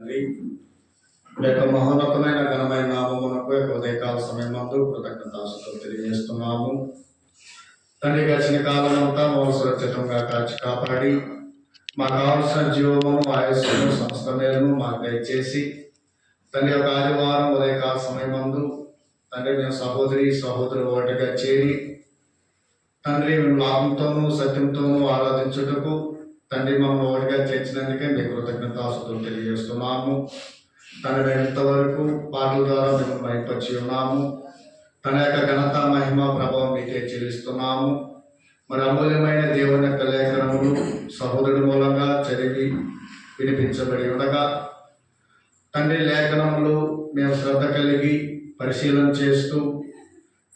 యొక్క మహోన్నతమైన ఘనమైన నామమునకు ఉదయకాల సమయమందు కృతజ్ఞతాస్తుతులు తెలియజేస్తున్నాము. తండ్రి, గడిచిన కాలం అంతా మమ్మల్ని సురక్షితంగా కాచి కాపాడి మాకు కావలసిన జీవమును ఆయుస్సును సమస్త మేలను మాకు దయచేసి తండ్రి యొక్క ఆదివారం ఉదయకాల సమయమందు తండ్రి మేము సహోదరులు ఒకటిగా చేరి తండ్రి మేము లాభంతోనూ సత్యంతోనూ ఆరాధించుటకు తండ్రి మమ్మల్ని ఒకటిగా చేర్చినందుకే మీకు కృతజ్ఞతాస్తుతులు తెలియజేస్తున్నాము. తండ్రి ఎంతవరకు పాటల ద్వారా మేము బయటపరిచి ఉన్నాము. తన యొక్క ఘనత మహిమ ప్రభావం మీకే చెల్లిస్తున్నాము. మరి అమూల్యమైన దేవుని యొక్క లేఖనములు సహోదరుడి మూలంగా చదివి వినిపించబడి ఉండగా తండ్రి లేఖనములు మేము శ్రద్ధ కలిగి పరిశీలన చేస్తూ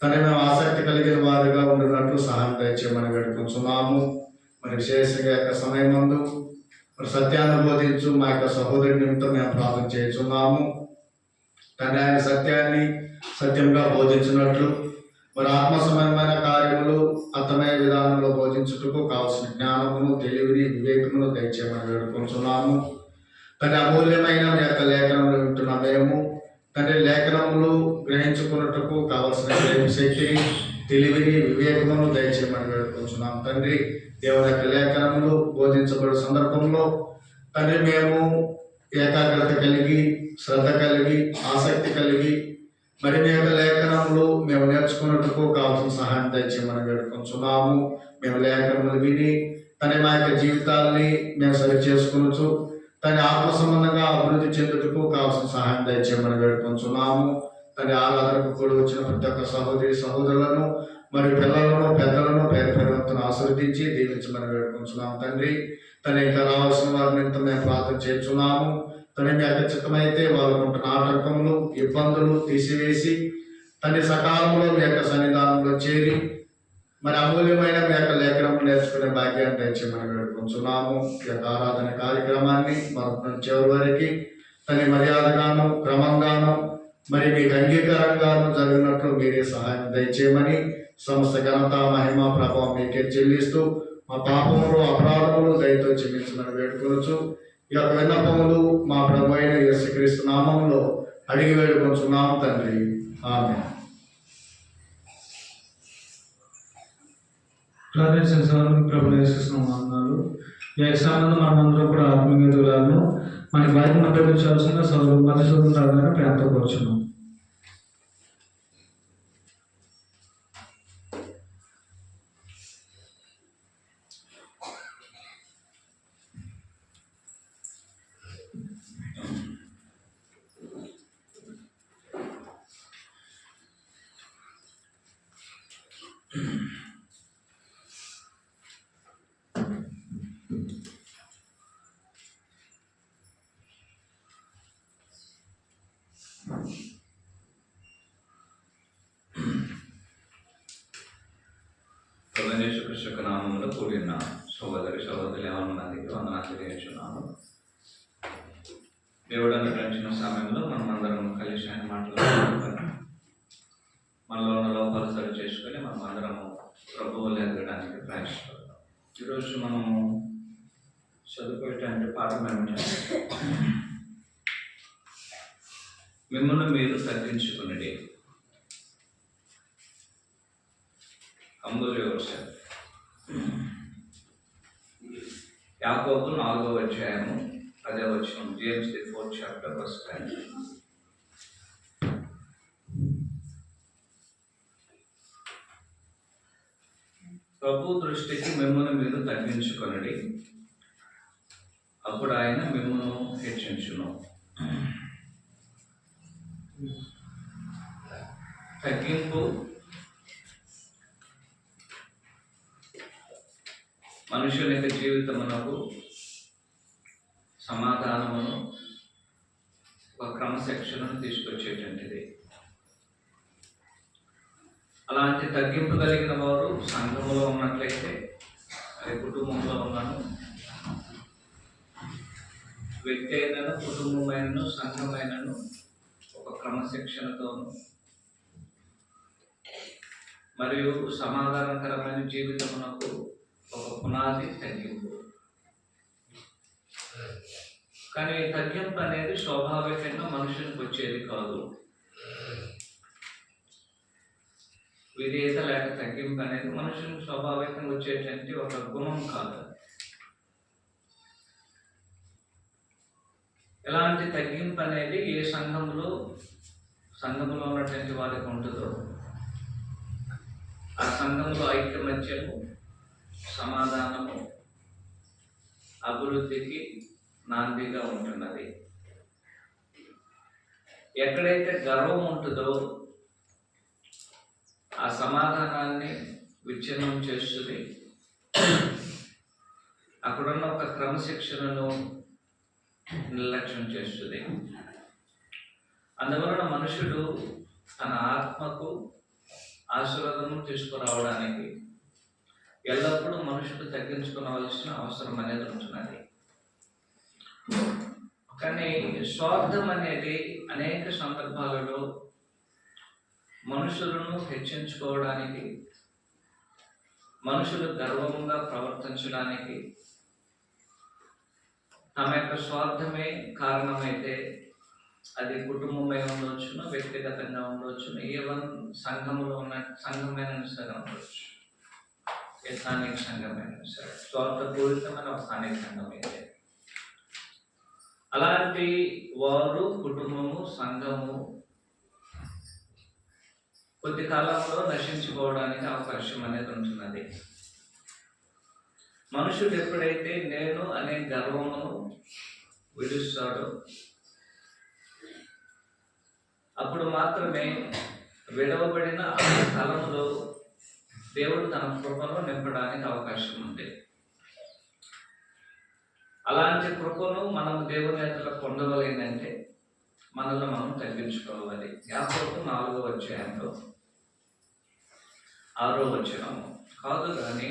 తండ్రి మేము ఆసక్తి కలిగిన వారిగా ఉండినట్లు సహాయం దయచేయమని వేడుకుంటున్నాము. మరి విశేషంగా యొక్క సమయమందు మరి సత్యాన్ని బోధించు మా యొక్క సహోదరి నిమిత్తం మేము ప్రార్థన చేస్తున్నాము. తండ్రి ఆయన సత్యాన్ని సత్యంగా బోధించినట్లు మరి ఆత్మ సంబంధమైన కార్యములు అర్థమయ్యే విధానంలో బోధించుటకు కావలసిన జ్ఞానమును తెలివిని వివేకమును దయచేయమని వేడుకుంటున్నాము. తండ్రి అమూల్యమైన మీ యొక్క లేఖనములు వింటున్న మేము తండ్రి లేఖనములు గ్రహించుకున్నట్టుకు కావలసిన శక్తిని తెలివిని వివేకమును దయచేయమని వేడుకుంటున్నాం. తండ్రి దేవుని యొక్క లేఖనములు బోధించబడే సందర్భంలో తండ్రి మేము ఏకాగ్రత కలిగి శ్రద్ధ కలిగి ఆసక్తి కలిగి మరి మీ యొక్క లేఖనములు మేము నేర్చుకున్నట్టుకు కావాల్సిన సహాయం దయచేయమని వేడుకుంటున్నాము. మేము లేఖనములు విని తన మా యొక్క జీవితాలని మేము సరి చేసుకునొచ్చు తన ఆత్మ సంబంధంగా అభివృద్ధి చెందుటకు కావాల్సిన సహాయం దయచేయమని వేడుకుంటున్నాము. తన ఆరాధనకు కూడా వచ్చిన ప్రతి ఒక్క సహోదరులను మరి పిల్లలను పెద్దలను పేరు పరివర్తన ఆశీర్వదించి దీవించమని వేడుకుంటున్నాము. తండ్రి తన ఇంకా రావాల్సిన వారిని ఇంత మేము ప్రార్థన చేస్తున్నాము. తన మీ యొక్క చిత్తమైతే వాళ్ళకు ఉంటున్న ఆటంకములు ఇబ్బందులు తీసివేసి తన సకాలంలో మీ యొక్క సన్నిధానంలో చేరి మరి అమూల్యమైన మీ యొక్క లేఖనం నేర్చుకునే భాగ్యాన్ని దయచేయమని వేడుకుంటున్నాము. ఈ యొక్క ఆరాధన కార్యక్రమాన్ని మన చివరి వరకు తన మర్యాదగాను క్రమంగాను మరి మీకు అంగీకారంగాను జరిగినట్లు మీరే సహాయం దయచేయమని సమస్త ఘనత మహిమ ప్రభావం మీకే చెల్లిస్తూ మా పాపములు అపరాధములు దయతో చెల్లించమని వేడుకోవచ్చు. ఈ యొక్క విన్నపములు మా ప్రభు అయిన యేసుక్రీస్తు నామములో అడిగి వేడుకొంచున్నాము తండ్రి, ఆమేన్. ప్రార్థించిన సమయంలో ప్రభు యేసుక్రీస్తు ఈ సమయంలో మనమందరం కూడా ఆత్మీయ ఎదుగులాను మనకి వారిని ప్రకటించాల్సిన మధుసూదన్ రావు గారిని ప్రేమతో కోరుచున్నాం. యేసుక్రీస్తు నామములో కూడిన సహోదరులు ఏమన్నది వందనాలు తెలియజేస్తున్నాను. దేవుడు అనుగ్రహించిన సమయంలో మనం అందరం కలిసి ఆయన మాట్లాడుకుంటాం. మనలో ఉన్న లోపాలు సరి చేసుకొని మనం అందరము ప్రభువులు ఎదగడానికి ప్రయాసపడతాం. ఈరోజు మనము చదువుకోవటానికి పాఠం ఏమంటే మిమ్మల్ని మీరు తగ్గించుకునేది. Humble yourself. యాకోబు 4వ అధ్యాయము 10వ వచనం, James the 4th chapter verse 10. ప్రభు దృష్టికి మిమ్మల్ని మీరు తగ్గించుకొనడి, అప్పుడు ఆయన మిమ్మల్ని హెచ్చించును. తగ్గింపు మనుషుల యొక్క జీవితమునకు సమాధానమును ఒక క్రమశిక్షణను తీసుకొచ్చేటువంటిది. అలాంటి తగ్గింపు కలిగిన వారు సంఘములో ఉన్నట్లయితే, అది కుటుంబంలో ఉన్నాను, వ్యక్తి అయినను కుటుంబమైనను సంఘమైనను ఒక క్రమశిక్షణతోను మరియు సమాధానకరమైన జీవితమునకు ఒక పునాది తగ్గింపు. కానీ తగ్గింపు అనేది స్వాభావికంగా మనుషునికి వచ్చేది కాదు. విధేయత లేక తగ్గింపు అనేది మనుషునికి స్వాభావికంగా వచ్చేటువంటి ఒక గుణం కాదు. ఎలాంటి తగ్గింపు అనేది ఏ సంఘంలో ఉన్నటువంటి వారికి ఉంటుందో ఆ సంఘంలో ఐక్యమత్యము, సమాధానము, అభివృద్ధికి నాందిగా ఉంటున్నది. ఎక్కడైతే గర్వం ఉంటుందో ఆ సమాధానాన్ని విచ్ఛిన్నం చేస్తుంది. అక్కడున్న ఒక క్రమశిక్షణను నిర్లక్ష్యం చేస్తుంది. అందువలన మనుషుడు తన ఆత్మకు ఆశీర్వాదము తీసుకురావడానికి ఎల్లప్పుడూ మనుషుడు తగ్గించుకోవలసిన అవసరం అనేది ఉంటున్నది. కానీ స్వార్థం అనేది అనేక సందర్భాలలో మనుషులను హెచ్చించుకోవడానికి, మనుషులు గర్వంగా ప్రవర్తించడానికి, తమ యొక్క స్వార్థమే కారణమైతే అది కుటుంబమై ఉండవచ్చును, వ్యక్తిగతంగా ఉండవచ్చును, ఈవెన్ సంఘమైన సరే ఉండవచ్చు, స్థానిక సంఘమైన సరే, స్వార్థపూరితమైన ఒక స్థానిక సంఘం అయితే అలాంటి వారు, కుటుంబము, సంఘము కొద్ది కాలంలో నశించుకోవడానికి అవకాశం అనేది ఉంటున్నది. మనుషుడు ఎప్పుడైతే నేను అనే గర్వమును విడుస్తాడో అప్పుడు మాత్రమే విడవబడిన ఆ స్థలములో దేవుడు తన కృపను నింపడానికి అవకాశం ఉంది. అలాంటి కృపను మనం దేవుని ఎదుట పొందవలేనంటే మనల్ని మనం తగ్గించుకోవాలి. యాకోబు 4వ అధ్యాయంలో 6వ వచనము కాదు కానీ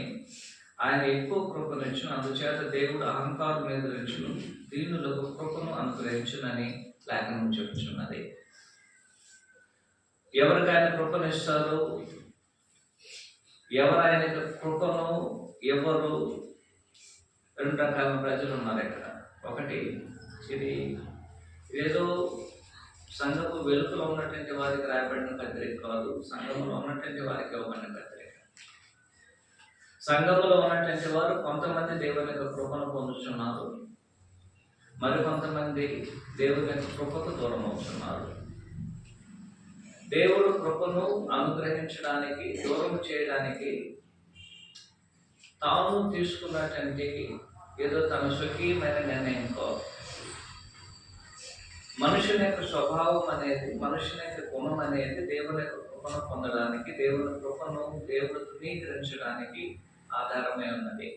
ఆయన ఎక్కువ కృపనిచ్చును, అందుచేత దేవుడు అహంకారం ఎదురించును, దీనులకు కృపను అనుగ్రహించునని లేఖనం చెబుతున్నది. ఎవరికి ఆయన కృపనిస్తారు, ఎవరు ఆయనకు కృపను ఎవరు? 2 రకాల ప్రజలు ఉన్నారు ఇక్కడ. ఒకటి, ఇది ఏదో సంఘపు వెలుగులో ఉన్నటువంటి వారికి రాయబడిన పత్రిక కాదు, సంఘంలో ఉన్నటువంటి వారికి ఇవ్వబడిన పత్రిక. సంఘంలో ఉన్నటువంటి వారు కొంతమంది దేవుని యొక్క కృపను పొందుతున్నారు, మరికొంతమంది దేవుని యొక్క కృపకు దూరం అవుతున్నారు. దేవుడు కృపను అనుగ్రహించడానికి, దూరం చేయడానికి తాను తీసుకున్నటువంటి ఏదో తన స్వకీయమైన నిర్ణయం కాదు. మనుషుని యొక్క స్వభావం అనేది, మనుషుని యొక్క గుణం అనేది దేవుని యొక్క కృపను పొందడానికి, దేవుని కృపను దేవుడు ధృవీకరించడానికి ఆధారమై ఉన్నది.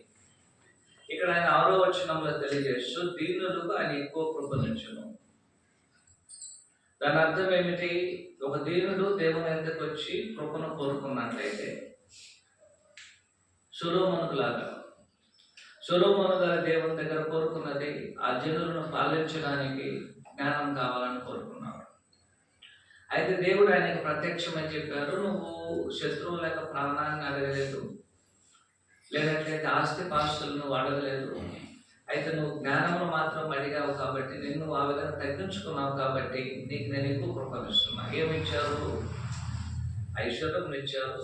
ఇక్కడ ఆయన 6వ వచనంలో తెలియజేస్తూ దీనులకు ఆయన ఎక్కువ కృపనిచ్చును. దాని అర్థం ఏమిటి? ఒక దీనుడు దేవుని ఎద్దకు వచ్చి కృపను కోరుకున్నట్లయితే సొలొమోను గారు దేవుని దగ్గర కోరుకున్నది ఆ జనులను పాలించడానికి జ్ఞానం కావాలని కోరుకున్నాడు. అయితే దేవుడు ఆయనకు ప్రత్యక్షమని చెప్పారు, నువ్వు శత్రువుల యొక్క ప్రాణాన్ని అడగలేదు, లేనట్లయితే ఆస్తిపాస్తులను నువ్వు అడగలేదు, అయితే నువ్వు జ్ఞానమును మాత్రం అడిగావు కాబట్టి, నిన్ను ఆ విధంగా తగ్గించుకున్నావు కాబట్టి నీకు నేను ఎక్కువ కృపనిస్తున్నా. ఏమిచ్చారు? ఐశ్వర్యం ఇచ్చారు,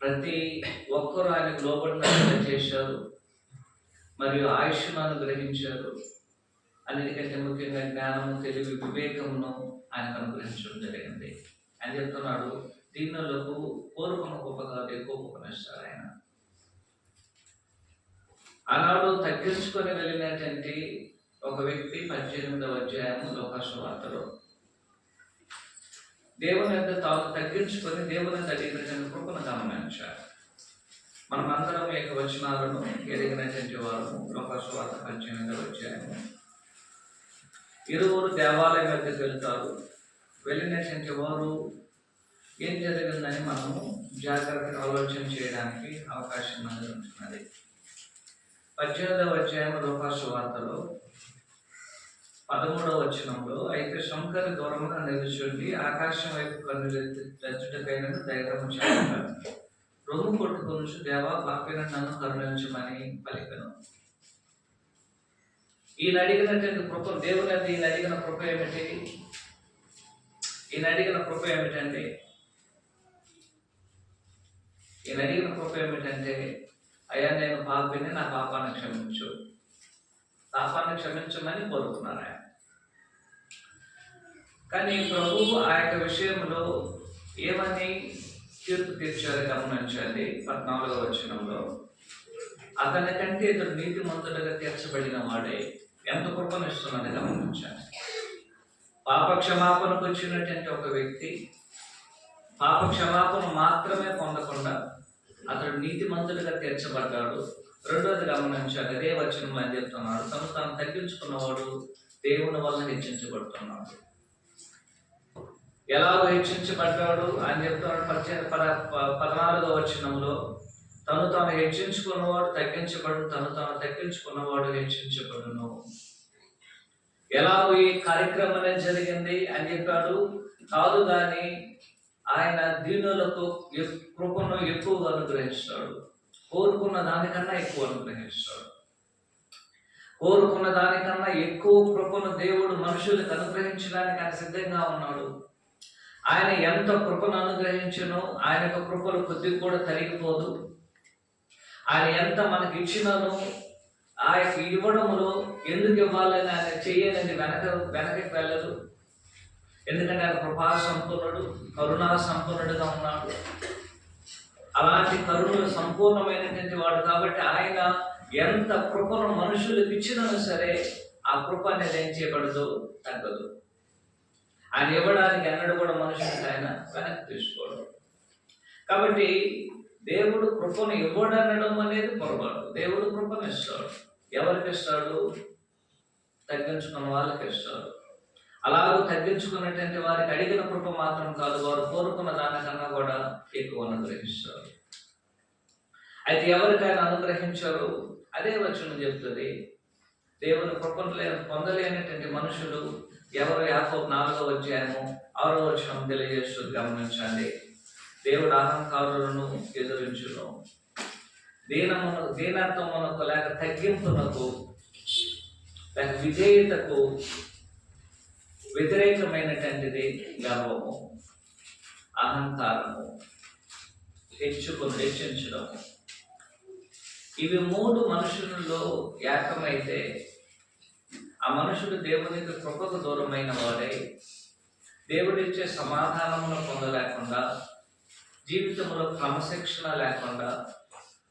ప్రతి ఒక్కరూ ఆయనకు లోబడినట్లుగా చేశారు, మరియు ఆయుష్ను అనుగ్రహించారు. అన్నిటికంటే ముఖ్యంగా జ్ఞానము, తెలివి, వివేకమును ఆయనకు అనుగ్రహించడం జరిగింది. ఆయన చెప్తున్నాడు, దీనులకు కోరుకున్న గొప్ప కాదు, ఎక్కువ కృపనిస్తారు ఆయన. ఆనాడు తగ్గించుకొని వెళ్ళినటువంటి ఒక వ్యక్తి 18వ అధ్యాయము లోకాసువార్తలో దేవుని యొక్క తాను తగ్గించుకొని దేవుని అడిగినటువంటి కృపను గమనించారు. మనం అందరం యొక్క వచనాలను ఎదిగినటువంటి వారు. లోకాసువార్త 18వ అధ్యాయము. ఇరువురు దేవాలయం వద్దకు వెళ్తారు. వెళ్ళినటువంటి వారు ఏం జరిగిందని మనము జాగ్రత్తగా ఆలోచన చేయడానికి అవకాశం అనేది ఉంటున్నది. 18వ అధ్యాయం లోకాసువార్తలో 13వ వచనంలో, అయితే శంకరు దూరముగా నిలుచుండి ఆకాశం వైపు కన్నులెత్తుటకైన ధైర్యము చేయగా రొమ్ము కొట్టుకొనుచు, దేవా పాపిన నన్ను కరుణించమని పలికెను. ఈయన అడిగినటువంటి కృప, దేవుని అది ఈయన అడిగిన కృప ఏమిటి? ఈయన అడిగిన కృప ఏమిటంటే అయ్యా నేను పాపిని, నా పాపాన్ని క్షమించమని కోరుకున్నారు ఆయన. కానీ ప్రభువు ఆ యొక్క విషయంలో ఏమని తీర్పు తీర్చారు గమనించండి. 14వ వచనంలో, అతని కంటే ఇతడు నీతిమంతుడిగా తీర్చబడిన వాడే. ఎంత కృపనిస్తున్నది గమనించాలి. పాప క్షమాపణకు వచ్చినటువంటి ఒక వ్యక్తి పాప క్షమాపణ మాత్రమే పొందకుండా అతడు నీతిమంతుడిగా తీర్చబడ్డాడు. రెండోది గమనించాలి, అదే వచనంలో అని చెప్తున్నాడు, తాను తగ్గించుకున్నవాడు దేవుని వల్ల హెచ్చించబడుతున్నాడు. ఎలాగో హెచ్చించబడ్డాడు అని చెప్తున్నాడు. 14వ వచనంలో, తాను హెచ్చించుకున్నవాడు తగ్గించబడు, తాను తగ్గించుకున్నవాడు హెచ్చించబడును. ఎలాగో ఈ కార్యక్రమం అనేది జరిగింది అని చెప్పాడు కాదు, కానీ ఆయన దీనులకు కృపను ఎక్కువగా అనుగ్రహిస్తాడు. కోరుకున్న దానికన్నా ఎక్కువ అనుగ్రహిస్తాడు. కోరుకున్న దానికన్నా ఎక్కువ కృపను దేవుడు మనుషులకు అనుగ్రహించడానికి ఆయన సిద్ధంగా ఉన్నాడు. ఆయన ఎంత కృపను అనుగ్రహించనో ఆయన యొక్క కృపలు కొద్దిగా కూడా తరిగిపోదు. ఆయన ఎంత మనకి ఇచ్చినానో ఆ యొక్క ఇవ్వడంలో ఎందుకు ఇవ్వాలని ఆయన చెయ్యనని వెనకకి వెళ్ళదు. ఎందుకంటే ఆయన కృపా సంపూర్ణుడు, కరుణా సంపూర్ణుడుగా ఉన్నాడు. అలాంటి కరుణలు సంపూర్ణమైనటువంటి వాడు కాబట్టి ఆయన ఎంత కృపను మనుషులకు ఇచ్చినా సరే ఆ కృప అనేది ఏం చేయబడదు, తగ్గదు. ఆయన ఇవ్వడానికి ఎన్నడూ కూడా మనుషులకు ఆయన వెనక్కి తీసుకోవడం. కాబట్టి దేవుడు కృపను ఇవ్వడనడం అనేది పొరపాటు. దేవుడు కృపను ఇస్తాడు. ఎవరికి ఇస్తాడు? తగ్గించుకున్న వాళ్ళకి ఇస్తాడు. అలాగూ తగ్గించుకున్నటువంటి వారికి అడిగిన కృప మాత్రం కాదు, వారు కోరుకున్న దానికన్నా కూడా ఎక్కువ అనుగ్రహిస్తారు. అయితే ఎవరికైనా అనుగ్రహించారు, అదే వచనం చెప్తుంది. దేవుని కృపను పొందలేనటువంటి మనుషులు ఎవరు? యాకోబు 4వ అధ్యాయము 6వ వచనం తెలియజేస్తుంది. గమనించండి. దేవుడు అహంకారులను ఎదురించును, దీనత్వమునకు లేక తగ్గింపునకు లేక విధేయతకు వ్యతిరేకమైనటువంటిది గర్వము, అహంకారము, హెచ్చించడము. ఇవి 3 మనుషులలో ఏకమైతే ఆ మనుషుడు దేవునికి కృపకు దూరమైన వాడై దేవుడిచ్చే సమాధానమును పొందలేకుండా, జీవితంలో క్రమశిక్షణ లేకుండా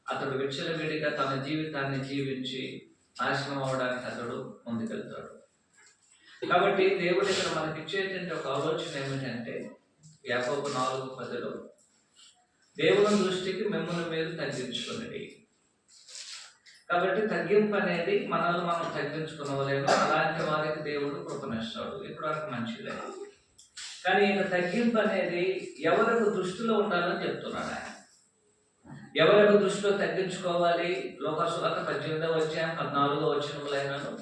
అతడు విచ్చలవిడిగా తన జీవితాన్ని జీవించి నాశనం అవడానికి అతడు ముందుకెళ్తాడు. కాబట్టి దేవుడు ఇక్కడ మనకి ఇచ్చేటువంటి ఒక ఆలోచన ఏమిటంటే, యాకోబు 4:10, దేవుని దృష్టికి మిమ్మల్ని మీరు తగ్గించుకునేది. కాబట్టి తగ్గింపు అనేది మనల్ని మనం తగ్గించుకునవలేము. అలాంటి వారికి దేవుడు కృపనిస్తాడు. ఇప్పుడు వరకు మంచిదే. కానీ ఇక తగ్గింపు అనేది ఎవరికి దృష్టిలో ఉండాలని చెప్తున్నాడు ఆయన. ఎవరికి దృష్టిలో తగ్గించుకోవాలి? లోకసువార్త 18వ అధ్యాయం 14వ వచనములైనను,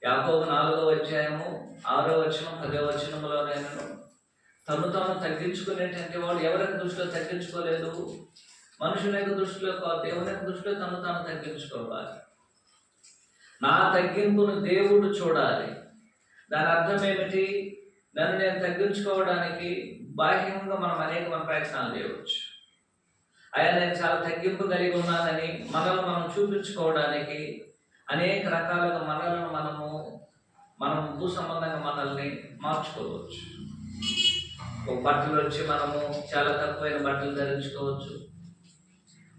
యాకోబు 4వ అధ్యాయము 6వ వచనం 10వ వచనములోనైనను తాను తగ్గించుకునేటువంటి వాడు ఎవరికి దృష్టిలో తగ్గించుకోలేదు? మనుషుల యొక్క దృష్టిలో కాదు, దేవుని యొక్క దృష్టిలో తాను తగ్గించుకోవాలి. నా తగ్గింపును దేవుడు చూడాలి. దాని అర్థం ఏమిటి? నన్ను నేను తగ్గించుకోవడానికి బాహ్యంగా మనం అనేక ప్రయత్నాలు చేయవచ్చు. అయ్యా నేను చాలా తగ్గింపు కలిగి ఉన్నానని మనల్ని మనం చూపించుకోవడానికి అనేక రకాలుగా మనం భూ సంబంధంగా మనల్ని మార్చుకోవచ్చు. ఒక బట్టలు వచ్చి మనము చాలా తక్కువైన బట్టలు ధరించుకోవచ్చు,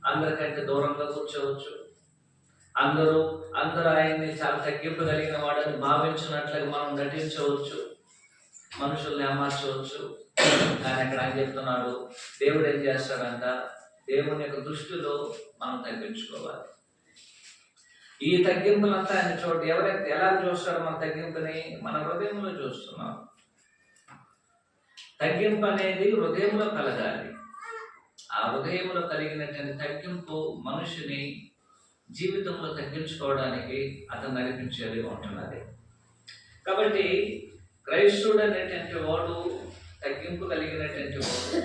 అందరికంటే దూరంగా కూర్చోవచ్చు, అందరూ ఆయన్ని చాలా తగ్గింపు కలిగిన వాడని భావించినట్లుగా మనం నటించవచ్చు, మనుషుల్ని ఏమార్చవచ్చు. కానీ అక్కడ ఆయన చెప్తున్నాడు, దేవుడు ఏం చేస్తాడంట? దేవుని యొక్క దృష్టిలో మనం తగ్గించుకోవాలి. ఈ తగ్గింపులంతా ఆయన ఎలా చూస్తాడు? మన తగ్గింపుని మన హృదయంలో చూస్తున్నాం. తగ్గింపు అనేది హృదయంలో కలగాలి. ఆ హృదయంలో కలిగినటువంటి తగ్గింపు మనుషుని జీవితంలో తగ్గించుకోవడానికి అతను నడిపించేది ఉంటున్నది. కాబట్టి క్రైస్తవుడు అనేటువంటి వాడు తగ్గింపు కలిగినటువంటి వాడు.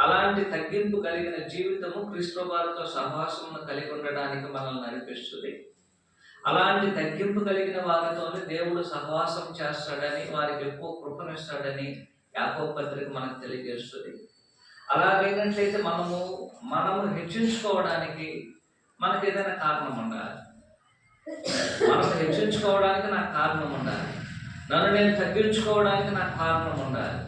అలాంటి తగ్గింపు కలిగిన జీవితము క్రీస్తు వారితో సహవాసమును కలిగి ఉండడానికి మనల్ని నడిపిస్తుంది. అలాంటి తగ్గింపు కలిగిన వారితోనే దేవుడు సహవాసం చేస్తాడని, వారికి ఎక్కువ కృపనిస్తాడని యాకోబు పత్రిక మనకు తెలియజేస్తుంది. అలాగైనట్లయితే మనము హెచ్చించుకోవడానికి మనకు ఏదైనా కారణం ఉండాలి. మనం హెచ్చించుకోవడానికి నాకు కారణం ఉండాలి. నన్ను నేను తగ్గించుకోవడానికి నాకు కారణం ఉండాలి.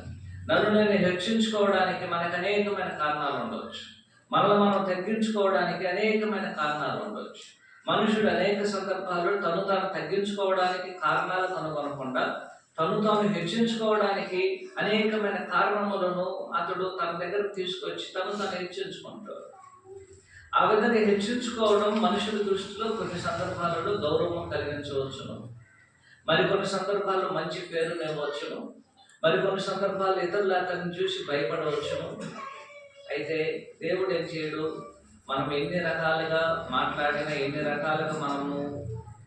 నన్ను నేను హెచ్చించుకోవడానికి మనకు అనేకమైన కారణాలు ఉండవచ్చు. మనల్ని మనం తగ్గించుకోవడానికి అనేకమైన కారణాలు ఉండవచ్చు. మనుషుడు అనేక సందర్భాల్లో తను తాను తగ్గించుకోవడానికి కారణాలు కనుగొనకుండా తను తాను హెచ్చించుకోవడానికి అనేకమైన కారణములను అతడు తన దగ్గరకు తీసుకొచ్చి తను హెచ్చించుకుంటాడు. ఆ విధంగా హెచ్చించుకోవడం మనుషుల దృష్టిలో కొన్ని సందర్భాలలో గౌరవం కలిగించవచ్చును, మరికొన్ని సందర్భాల్లో మంచి పేరు నివ్వచ్చును, మరికొన్ని సందర్భాల్లో ఇతరులు అతన్ని చూసి భయపడవచ్చును. అయితే దేవుడు ఏం చేయడు, మనం ఎన్ని రకాలుగా మాట్లాడినా, ఎన్ని రకాలుగా మనము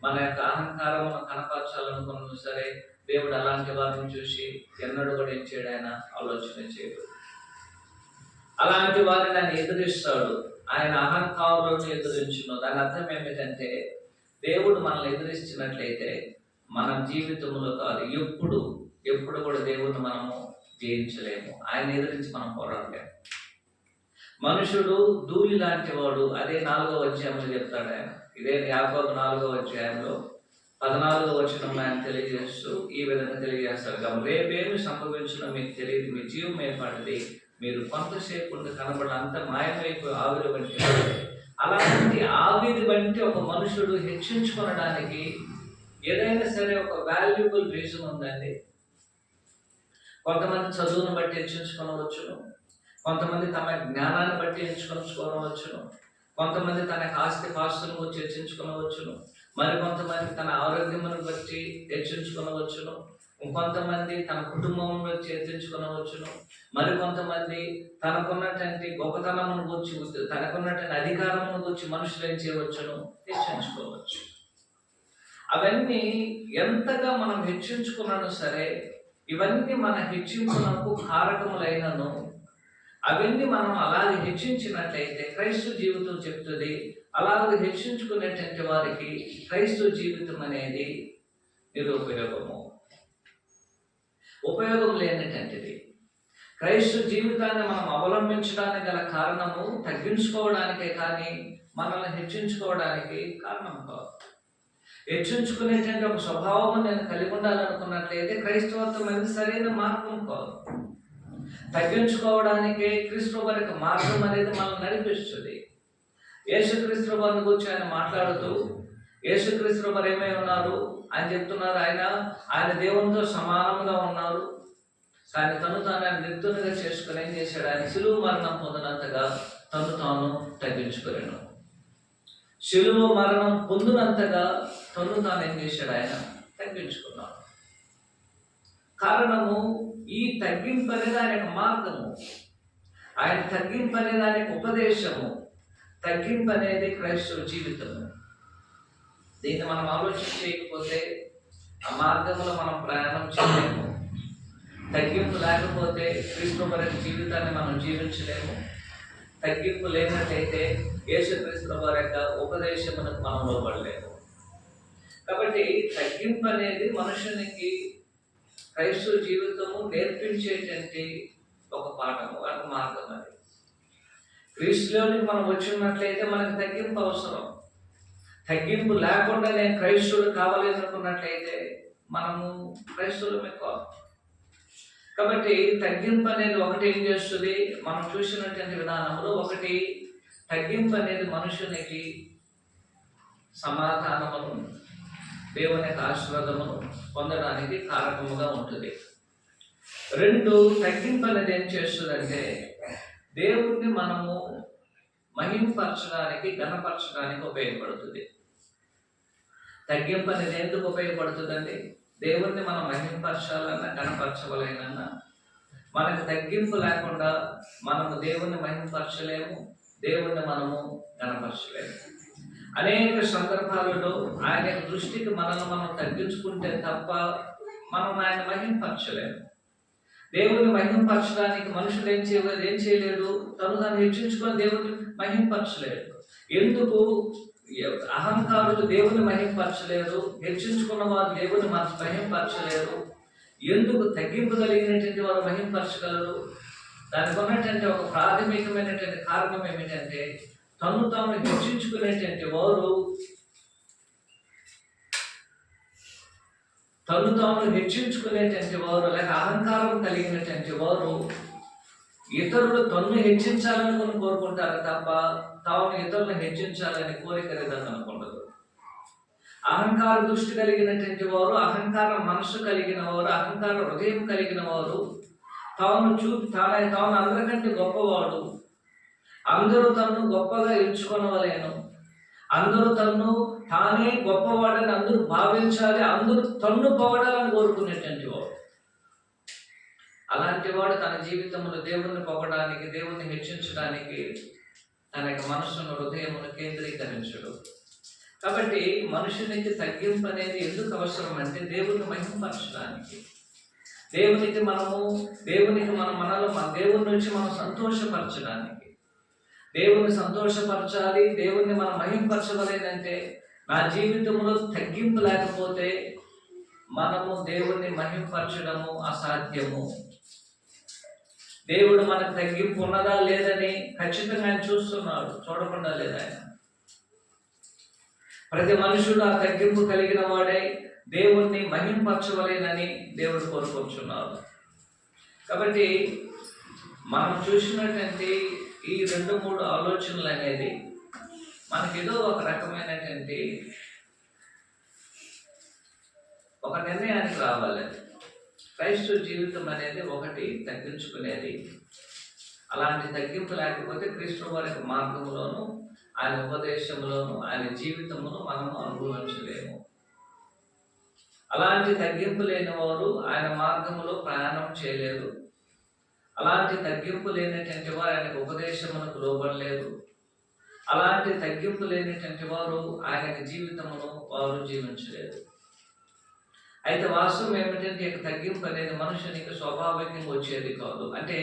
మన యొక్క అహంకారమును కనపరచాలనుకున్నా సరే, దేవుడు అలాంటి వారిని చూసి ఎన్నడూ కూడా ఏం చేయడు, ఆయన ఆలోచన చేయడు. అలాంటి వారిని ఆయన ఎదురిస్తాడు. ఆయన అహంకారులను ఎదురించును. దాని అర్థం ఏమిటంటే, దేవుడు మనల్ని ఎదురిస్తున్నట్లయితే మన జీవితంలో కాదు, ఎప్పుడు కూడా దేవుడిని మనము జయించలేము. ఆయన ఎదిరించి మనం పోరాడలేము. మనుషుడు ధూళి లాంటి వాడు. అదే 4వ అధ్యాయంలో చెప్తాడు ఆయన. ఇదే యాకోబు 4వ అధ్యాయంలో 14వ వచనం ఆయన తెలియజేస్తూ ఈ విధంగా తెలియజేస్తాడు. రేపేమి సంభవించినా మీకు తెలియదు, మీ జీవం ఏర్పడింది, మీరు కొంతసేపు కనబడి అంత మాయమైపు ఆవిరి వంటి. అలాంటి ఆవిరి వంటి ఒక మనుషుడు హెచ్చించుకొనడానికి ఏదైనా సరే ఒక వాల్యుబుల్ రీజన్ ఉందండి. కొంతమంది చదువును బట్టి హెచ్చించుకొనవచ్చును, కొంతమంది తమ జ్ఞానాన్ని బట్టి హెచ్చించుకొనవచ్చును, కొంతమంది తన ఆస్తి పాస్తులను బట్టి హెచ్చించుకొనవచ్చును, మరి కొంతమంది తన ఆరోగ్యమును బట్టి హెచ్చించుకొనవచ్చును, ఇంకొంతమంది తన కుటుంబం బట్టి హెచ్చించుకొనవచ్చును, మరి కొంతమంది తనకున్నటువంటి గొప్పతనమును గురించి, తనకున్నటువంటి అధికారమును గురించి మనుషులు ఏం చేయవచ్చును, హెచ్చించుకోవచ్చు. అవన్నీ ఎంతగా మనం హెచ్చించుకున్నాను సరే, ఇవన్నీ మన హెచ్చింపునకు కారకములైనను అవన్నీ మనం అలాగే హెచ్చించినట్లయితే క్రైస్తవ జీవితం చెప్తుంది, అలాగే హెచ్చించుకునేటువంటి వారికి క్రైస్తవ జీవితం అనేది ఉపయోగం లేనటువంటిది. క్రైస్తవ జీవితాన్ని మనం అవలంబించడానికి గల కారణము తగ్గించుకోవడానికే కానీ మనల్ని హెచ్చించుకోవడానికి కారణం కాదు. హెచ్చించుకునేటువంటి ఒక స్వభావం నేను కలిగి ఉండాలనుకున్నట్లయితే క్రైస్తవత్వం అనేది సరైన మార్గం కాదు. తగ్గించుకోవడానికి క్రీస్తు వారికి మార్గం అనేది మనం నడిపిస్తుంది. యేసుక్రీస్తు వారిని గురించి ఆయన మాట్లాడుతూ, యేసుక్రీస్తు వారు ఏమై ఉన్నారు అని చెప్తున్నారు. ఆయన దేవునితో సమానంగా ఉన్నారు, కానీ తను తాను నిర్తునిగా చేసుకుని ఏం చేశాడు, ఆయన శిలువ మరణం పొందినంతగా తను తాను తగ్గించుకోలేను. శిలువ మరణం పొందినంతగా తను తాను ఏం చేశాడు, ఆయన తగ్గించుకున్నాడు. కారణము ఈ తగ్గింపు అనేది ఆయన మార్గము, ఆయన తగ్గింపు అనేది ఆయన ఉపదేశము, తగ్గింపు అనేది క్రైస్తవ జీవితము. దీన్ని మనం ఆలోచన చేయకపోతే ఆ మార్గంలో మనం ప్రయాణం చేయలేము. తగ్గింపు లేకపోతే క్రీస్తు వారి జీవితాన్ని మనం జీవించలేము. తగ్గింపు లేనట్లయితే యేసుక్రీస్తు వారి యొక్క ఉపదేశమునకు మనం లోబడలేము. కాబట్టి తగ్గింపు అనేది మనుషునికి క్రైస్తవ జీవితము నేర్పించేటువంటి ఒక పాఠము, ఒక మార్గం. అది క్రీస్తులోనికి మనం వచ్చినట్లయితే మనకు తగ్గింపు అవసరం. తగ్గింపు లేకుండా నేను క్రైస్తవుడు కావాలి అనుకున్నట్లయితే మనము క్రైస్తవులమే కాదు. కాబట్టి తగ్గింపు అనేది ఒకటి ఏం చేస్తుంది, మనం చూసినటువంటి విధానంలో ఒకటి తగ్గింపు అనేది మనుషునికి సమాధానమును, దేవుని యొక్క ఆశీర్వాదమును పొందడానికి కారకముగా ఉంటుంది. 2, తగ్గింపు అనేది ఏం చేస్తుందంటే దేవుణ్ణి మనము మహింపరచడానికి, ఘనపరచడానికి ఉపయోగపడుతుంది. తగ్గింపు అనేది ఎందుకు ఉపయోగపడుతుందండి? దేవుణ్ణి మనం మహింపరచాలన్నా, ఘనపరచవలైనన్నా మనకు తగ్గింపు లేకుండా మనము దేవుణ్ణి మహింపరచలేము, దేవుణ్ణి మనము ఘనపరచలేము. అనేక సందర్భాలలో ఆయన దృష్టికి మనల్ని మనం తగ్గించుకుంటే తప్ప మనం ఆయన మహింపరచలేము. దేవుని మహింపరచడానికి మనుషులు ఏం చేయలేడు, తను దాన్ని హెచ్చించుకొని దేవుని మహింపరచలేడు. ఎందుకు? అహంకారులు దేవుని మహింపరచలేరు, హెచ్చించుకున్న వారు దేవుని మహింపరచలేరు. ఎందుకు తగ్గింపు కలిగినటువంటి వారు మహింపరచగలరు? దానికి ఉన్నటువంటి ఒక ప్రాథమికమైనటువంటి కారణం ఏమిటంటే తను తాను హెచ్చించుకునేటువంటి వారు లేక అహంకారం కలిగినటువంటి వారు ఇతరులు తన్ను హెచ్చించాలని కోరుకుంటారు తప్ప తాను ఇతరులను హెచ్చించాలని కోరిక లేదనుకుండదు. అహంకార దృష్టి కలిగినటువంటి వారు, అహంకార మనసు కలిగిన వారు, అహంకార హృదయం కలిగిన వారు తాను అందరికంటే గొప్పవాడు, అందరూ తన్ను గొప్పగా ఎంచుకొనవలేను, అందరూ తానే గొప్పవాడని అందరూ భావించాలి, అందరూ తన్ను పొగడాలని కోరుకునేటువంటి వాడు. అలాంటి వాడు తన జీవితంలో దేవుణ్ణి పొగడానికి, దేవుణ్ణి హెచ్చించడానికి తన యొక్క మనసును, హృదయమును కేంద్రీకరించడు. కాబట్టి మనుషునికి తగ్గింపు అనేది ఎందుకు అవసరం అంటే దేవుని మహిమపరచడానికి, దేవునికి దేవుని నుంచి మనం సంతోషపరచడానికి, దేవుని సంతోషపరచాలి, దేవుణ్ణి మనం మహింపరచవలేదంటే నా జీవితంలో తగ్గింపు లేకపోతే మనము దేవుణ్ణి మహింపరచడము అసాధ్యము. దేవుడు మనకు తగ్గింపు ఉన్నదా లేదని ఖచ్చితంగా ఆయన చూస్తున్నాడు, చూడకుండా లేదా ఆయన. ప్రతి మనుషుడు ఆ తగ్గింపు కలిగిన వాడే దేవుణ్ణి మహింపరచవలేనని దేవుడు కోరుకుంటున్నాడు. కాబట్టి మనం చూసినటువంటి ఈ 2-3 ఆలోచనలు అనేది మనకేదో ఒక రకమైనటువంటి ఒక నిర్ణయానికి రావాలి. క్రైస్తవ జీవితం అనేది ఒకటి తగ్గించుకునేది. అలాంటి తగ్గింపు లేకపోతే క్రీస్తు వారి యొక్క మార్గంలోను, ఆయన ఉపదేశంలోను, ఆయన జీవితమును మనము అనుభవించలేము. అలాంటి తగ్గింపు లేని వారు ఆయన మార్గంలో ప్రయాణం చేయలేరు. అలాంటి తగ్గింపు లేనటువంటి వారు ఆయనకు ఉపదేశమునకు లోబడలేరు. అలాంటి తగ్గింపు లేనటువంటి వారు ఆయనకు జీవితమును వారు జీవించలేరు. అయితే వాస్తవం ఏమిటంటే తగ్గింపు అనేది మనుషునికి స్వాభావికంగా వచ్చేది కాదు, అంటే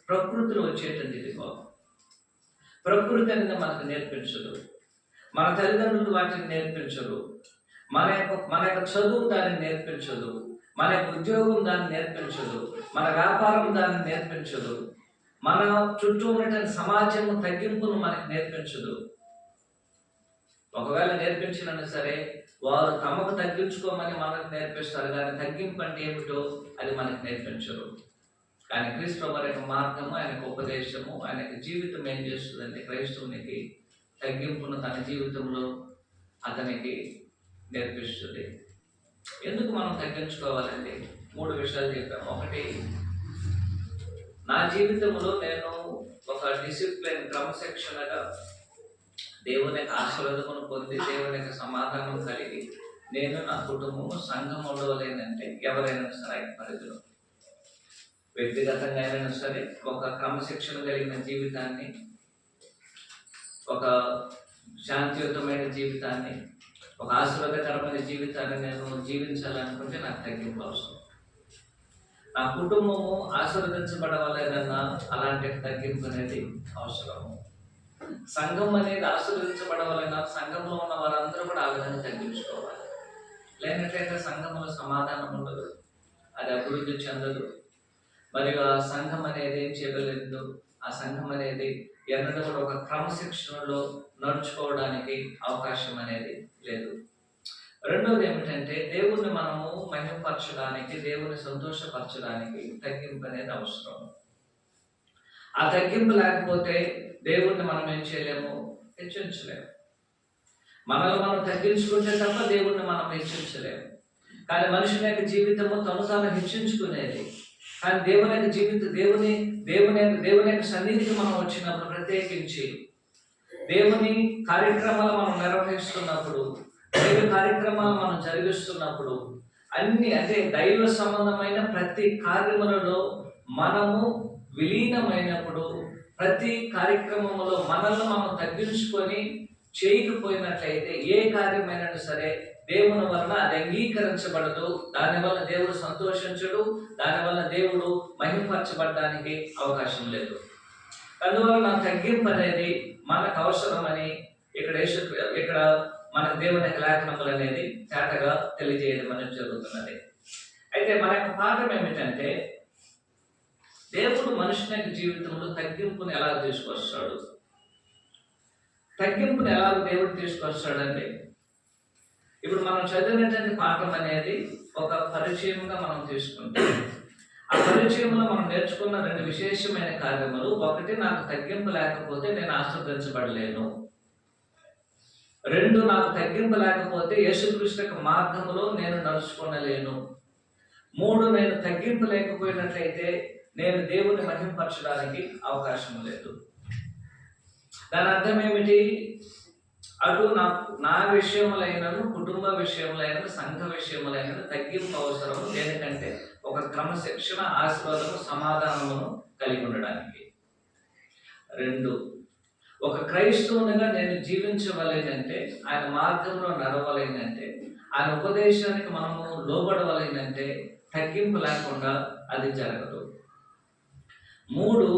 ప్రకృతిలో వచ్చేటువంటిది కాదు. ప్రకృతి అనేది మనకు నేర్పించదు, మన తల్లిదండ్రులు వాటిని నేర్పించరు, మన యొక్క చదువు దాన్ని నేర్పించదు, మన యొక్క ఉద్యోగం దాన్ని నేర్పించదు, మన వ్యాపారం దాన్ని నేర్పించదు, మన చుట్టూ ఉన్నటువంటి సమాజం తగ్గింపును మనకు నేర్పించదు. ఒకవేళ నేర్పించినా సరే వారు తమకు తగ్గించుకోమని మనకు నేర్పిస్తారు, కానీ తగ్గింపు అంటే ఏమిటో అది మనకు నేర్పించరు. కానీ క్రీస్తు వారి యొక్క మార్గము, ఆయనకు ఉపదేశము, ఆయనకు జీవితం ఏం చేస్తుందంటే క్రైస్తవునికి తగ్గింపును తన జీవితంలో అతనికి నేర్పిస్తుంది. ఎందుకు మనం తగ్గించుకోవాలండి? 3 విషయాలు చెప్పాము. ఒకటి, నా జీవితంలో నేను ఒక డిసిప్లిన్, క్రమశిక్షణగా దేవుని యొక్క ఆశీర్వాదమును పొంది, దేవుని యొక్క సమాధానం కలిగి నేను, నా కుటుంబము, సంఘం ఉండవలేనంటే ఎవరైనా సరే ఆయన పరిధిలో, వ్యక్తిగతంగా అయినా సరే ఒక క్రమశిక్షణ కలిగిన జీవితాన్ని, ఒక శాంతియుతమైన జీవితాన్ని, ఒక ఆశీర్వాదకరమైన జీవితాన్ని నేను జీవించాలనుకుంటే నాకు తగ్గింపు అవసరం. నా కుటుంబము ఆశీర్వదించబడవలేదన్నా అలాంటి తగ్గింపు అనేది అవసరము. సంఘం అనేది ఆశీర్వదించబడవాలన్నా సంఘంలో ఉన్న వారందరూ కూడా ఆ విధంగా తగ్గించుకోవాలి. లేనట్లయితే సంఘంలో సమాధానం ఉండదు, అది అభివృద్ధి చెందదు. మరియు ఆ సంఘం అనేది ఏం చేయలేదు, ఆ సంఘం అనేది ఎన్నడూ కూడా ఒక క్రమశిక్షణలో నడుచుకోవడానికి అవకాశం అనేది లేదు. రెండవది ఏమిటంటే దేవుణ్ణి మనము మహిమపరచడానికి, దేవుని సంతోషపరచడానికి తగ్గింపు అనేది అవసరం. ఆ తగ్గింపు లేకపోతే దేవుణ్ణి మనం ఏం చేయలేము, హెచ్చించలేము. మనల్ని మనం తగ్గించుకుంటే తప్ప దేవుణ్ణి మనం హెచ్చించలేము. కానీ మనుషుని యొక్క జీవితము తాను హెచ్చించుకునేది. కానీ దేవుని యొక్క జీవితం, దేవుని యొక్క సన్నిధికి మనం వచ్చినప్పుడు, ప్రత్యేకించి దేవుని కార్యక్రమాలు మనం నిర్వహిస్తున్నప్పుడు, దైవ కార్యక్రమాలు మనం జరిగిస్తున్నప్పుడు, అన్ని అంటే దైవ సంబంధమైన ప్రతి కార్యములలో మనము విలీనమైనప్పుడు, ప్రతి కార్యక్రమంలో మనల్ని మనం తగ్గించుకొని చేయకపోయినట్లయితే ఏ కార్యమైనా సరే దేవుని వలన అది అంగీకరించబడదు. దానివల్ల దేవుడు సంతోషించడు, దానివల్ల దేవుడు మహిమపరచబడడానికి అవకాశం లేదు. అందువల్ల నా తగ్గింపు అనేది మనకు అవసరమని ఇక్కడ మనకు దేవుని యొక్క లేఖనములు అనేది తేటగా తెలియజేయడం అనేది జరుగుతున్నది. అయితే మన యొక్క పాఠం ఏమిటంటే, దేవుడు మనుషుని యొక్క జీవితంలో తగ్గింపుని ఎలా తీసుకొస్తాడు? తగ్గింపుని ఎలా దేవుడు తీసుకొస్తాడండి? ఇప్పుడు మనం చదివినటువంటి పాఠం అనేది ఒక పరిచయంగా మనం తీసుకుంటాం. ఆ పరిచయంలో మనం నేర్చుకున్న 2 విశేషమైన కార్యములు. ఒకటి, నాకు తగ్గింపు లేకపోతే నేను ఆశీర్వదించబడలేను. 2, నాకు తగ్గింపు లేకపోతే యేసుక్రీస్తు యొక్క మార్గంలో నేను నడుచుకోనలేను. 3, నేను తగ్గింపు లేకపోయినట్లయితే నేను దేవుని మహింపరచడానికి అవకాశం లేదు. దాని అర్థం ఏమిటి? అటు నా విషయములైనను, కుటుంబ విషయములైనను, సంఘ విషయములైనను తగ్గింపు అవసరము. దేనికంటే ఒక క్రమశిక్షణ, ఆశీర్వాదము, సమాధానమును కలిగి ఉండడానికి. 2, ఒక క్రైస్తవునిగా నేను జీవించవలేనంటే, ఆయన మార్గంలో నడవలేనంటే, ఆయన ఉపదేశానికి మనము లోబడవలేనంటే తగ్గింపు లేకుండా అది జరగదు. 3,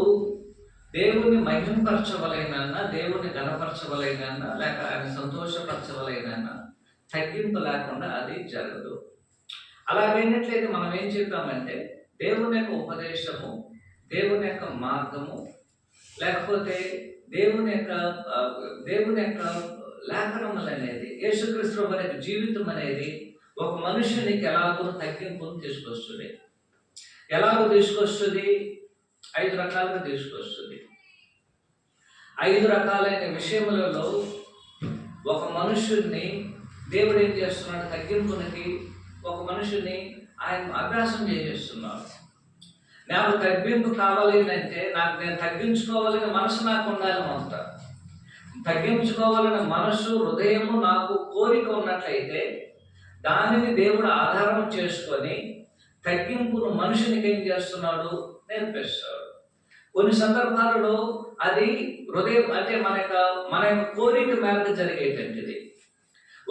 దేవుణ్ణి మహింపరచవలైనన్నా, దేవుణ్ణి గణపరచవలైనన్నా, లేక ఆయన సంతోషపరచవలైనన్నా తగ్గింపు లేకుండా అది జరగదు. అలాగైనట్లయితే మనం ఏం చెప్పామంటే, దేవుని యొక్క ఉపదేశము, దేవుని యొక్క మార్గము, లేకపోతే దేవుని యొక్క లేఖనములు అనేది, యేసుక్రీస్తు వారి యొక్క జీవితం అనేది ఒక మనుషునికి ఎలాగో తగ్గింపును తీసుకొస్తుంది. ఎలాగో తీసుకొస్తుంది? 5 రకాలుగా తీసుకొస్తుంది. 5 రకాలైన విషయములలో ఒక మనుషుల్ని దేవుడు ఏం చేస్తున్నాడు? తగ్గింపునికి ఒక మనుషుని ఆయన అభ్యాసం చేసేస్తున్నాడు. నాకు తగ్గింపు కావాలి అంటే నేను తగ్గించుకోవాలని మనసు నాకు ఉండాలి. మొదట తగ్గించుకోవాలని మనసు, హృదయము నాకు కోరిక ఉన్నట్లయితే దానిని దేవుడు ఆధారం చేసుకొని తగ్గింపును మనుషునికి ఏం చేస్తున్నాడు? నేర్పిస్తాడు. కొన్ని సందర్భాలలో అది హృదయం అంటే మన యొక్క కోరిక మేరకు జరిగేటటువంటిది.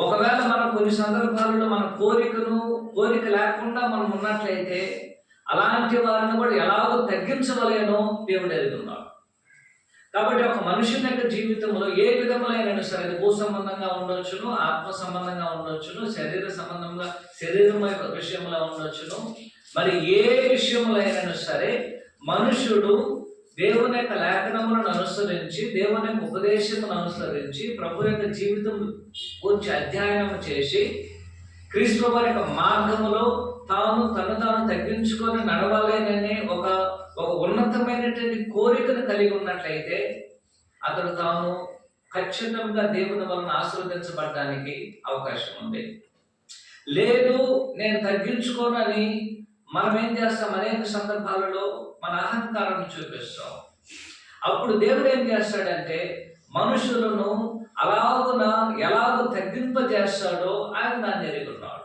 ఒకవేళ మనం కొన్ని సందర్భాలలో మన కోరిక లేకుండా మనం ఉన్నట్లయితే అలాంటి వారిని కూడా ఎలాగో తగ్గించవలేనో దేవుడు ఎరుగున్నాడు. కాబట్టి ఒక మనుషుని యొక్క జీవితంలో ఏ విధములైనా సరే, భూ సంబంధంగా ఉండొచ్చును, ఆత్మ సంబంధంగా ఉండొచ్చును, శరీరం విషయంలో ఉండొచ్చును, మరి ఏ విషయములైనా సరే మనుషుడు దేవుని యొక్క లేఖనములను అనుసరించి, దేవుని యొక్క ఉపదేశమును అనుసరించి, ప్రభు యొక్క జీవితం గురించి అధ్యయనం చేసి, క్రీస్తు వారి యొక్క మార్గములో తను తగ్గించుకొని నడవాలనే ఒక ఉన్నతమైనటువంటి కోరికను కలిగి ఉన్నట్లయితే అతడు తాను ఖచ్చితంగా దేవుని వలన ఆశీర్వదించబడడానికి అవకాశం ఉంది. లేదు, నేను తగ్గించుకోనని మనం ఏం చేస్తాం? అనేక సందర్భాలలో మన అహంకారాన్ని చూపిస్తాం. అప్పుడు దేవుడు ఏం చేస్తాడంటే మనుషులను ఎలాగో తగ్గింపజేస్తాడో ఆయన దాన్ని ఎరుగున్నాడు.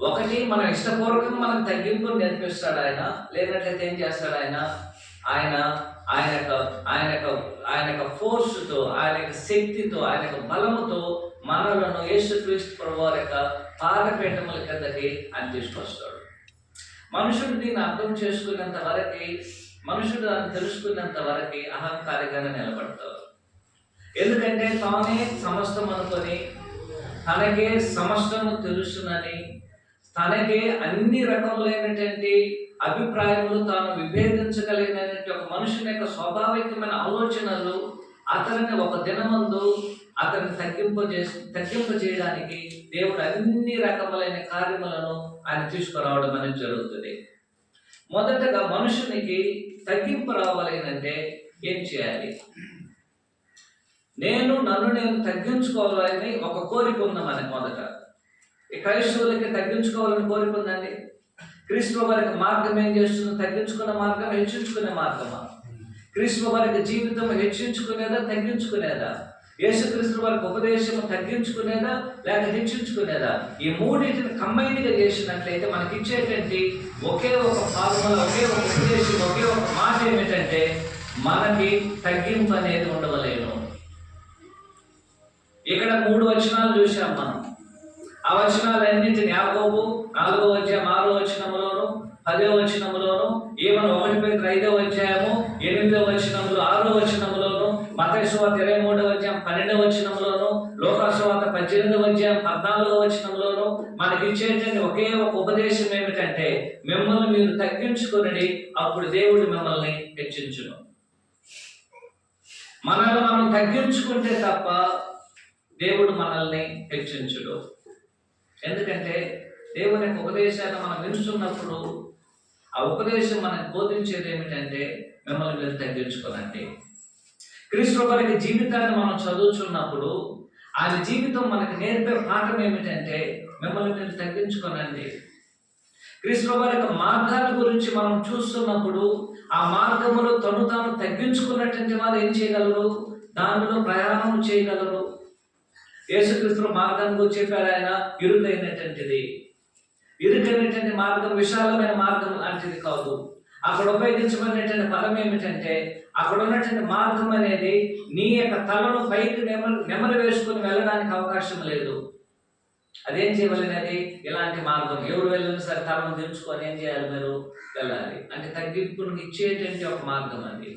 ఒకటి, మనం ఇష్టపూర్వకంగా మనకు తగ్గింపును నేర్పిస్తాడు ఆయన. లేనట్లయితే ఏం చేస్తాడు ఆయన యొక్క ఫోర్స్తో, ఆయన యొక్క శక్తితో, ఆయన యొక్క బలముతో మనలను యేసుక్రీస్తు ప్రభువారి యొక్క పాదపీఠముల కిందకి ఆయన తీసుకొస్తాడు. మనుషుడు దీన్ని అర్థం చేసుకున్నంత వరకు, మనుషుడు దాన్ని తెలుసుకున్నంత వరకు అహంకారిగానే నిలబడతాడు. ఎందుకంటే తానే సమస్తం అనుకొని, తనకే సమస్తము తెలుసునని, తనకే అన్ని రకములైనటువంటి అభిప్రాయములు తాను విభేదించగలిగినటువంటి ఒక మనుషుని యొక్క స్వాభావికమైన ఆలోచనలు అతనిని ఒక దినమందు అతన్ని తగ్గింప చేయడానికి దేవుడు అన్ని రకములైన కార్యములను ఆయన తీసుకురావడం అనేది జరుగుతుంది. మొదటగా మనుషునికి తగ్గింపు రావాలంటే ఏం చేయాలి? నన్ను నేను తగ్గించుకోవాలని ఒక కోరిక ఉంది మనకి. మొదట ఈ క్రైస్తవులకి తగ్గించుకోవాలని కోరిక ఉందండి. క్రీస్తు వారికి మార్గం ఏం చేస్తుంది? తగ్గించుకునే మార్గం, హెచ్చించుకునే మార్గమా? క్రీస్తు వారికి జీవితం హెచ్చించుకునేదా, తగ్గించుకునేదా? యేసుక్రీస్తు వారికి ఉపదేశం తగ్గించుకునేదా లేక హెచ్చించుకునేదా? ఈ మూడింటిని కంబైన్గా చేసినట్లయితే మనకి ఇచ్చేటువంటి ఒకే ఒక ఫార్ములా, ఒకే ఒక ఉపదేశం, ఒకే ఒక మాట ఏమిటంటే మనకి తగ్గింపు అనేది ఉండవలేను. ఇక్కడ 3 వచనాలు చూసాం మనం. ఆ వచనాలన్నింటిని యాకోబు 4వ అధ్యాయం 6వ వచనములోను, 10వ వచనములోను, ఏమన్నా 1 పేతురు 5వ అధ్యాయము 8వ వచనములు, 6వ వచనములోను, మత్తయి సువార్త 23వ అధ్యాయం 12వ 14 వచనంలోనూ మనకి ఇచ్చేటువంటి ఒకే ఒక ఉపదేశం ఏమిటంటే, మిమ్మల్ని మీరు తగ్గించుకొనుడి, అప్పుడు దేవుడు మిమ్మల్ని హెచ్చించును. మనల్ని మనం తగ్గించుకుంటే తప్ప దేవుడు మనల్ని హెచ్చించుడు. ఎందుకంటే దేవుని యొక్క ఉపదేశాన్ని మనం వింటున్నప్పుడు ఆ ఉపదేశం మనకు బోధించేది ఏమిటంటే, మిమ్మల్ని మీరు తగ్గించుకోనండి. క్రీస్తు వారి జీవితాన్ని మనం చదువుతున్నప్పుడు ఆయన జీవితం మనకు నేర్పే పాఠం ఏమిటంటే, మిమ్మల్ని మీరు తగ్గించుకోనండి. క్రీస్తు వారి యొక్క మార్గాల గురించి మనం చూస్తున్నప్పుడు ఆ మార్గములో తాను తగ్గించుకున్నటువంటి వారు ఏం చేయగలరు? దానిలో ప్రయాణం చేయగలరు. యేసుక్రీస్తు మార్గం గురించి చెప్పారు ఆయన, ఇరుకైనటువంటిది. ఇరుకైనటువంటి మార్గం విశాలమైన మార్గం లాంటిది కాదు. అక్కడ ఉపయోగించబడినటువంటి పదం ఏమిటంటే, అక్కడ ఉన్నటువంటి మార్గం అనేది నీ యొక్క తలను పైకి నెమరు వేసుకుని వెళ్ళడానికి అవకాశం లేదు. అదేం చేయవలనది? ఇలాంటి మార్గం. ఎవరు వెళ్ళినా సరే తలను దించుకొని ఏం చేయాలి? మీరు వెళ్ళాలి. అంటే తగ్గింపును ఇచ్చేటువంటి ఒక మార్గం అది.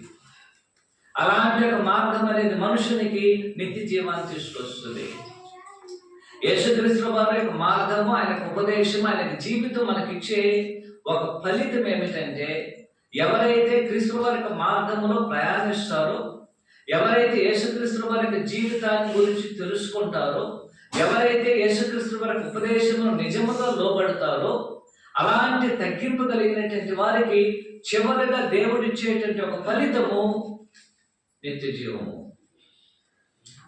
అలాంటి ఒక మార్గం అనేది మనుషునికి నిత్య జీవాన్ని తీసుకొస్తుంది. యేసుక్రీస్తు వారి యొక్క మార్గము, ఆయన ఉపదేశం, ఆయన జీవితం మనకిచ్చే ఒక ఫలితం ఏమిటంటే, ఎవరైతే క్రీస్తు వారి యొక్క మార్గంలో ప్రయాణిస్తారో, ఎవరైతే యేసుక్రీస్తు వారి యొక్క జీవితాన్ని గురించి తెలుసుకుంటారో, ఎవరైతే యేసుక్రీస్తు వారి ఉపదేశమును నిజముగా లోబడతారో, అలాంటి తగ్గింపు కలిగినటువంటి వారికి చివరిగా దేవుడిచ్చేటువంటి ఒక ఫలితము నిత్య జీవము.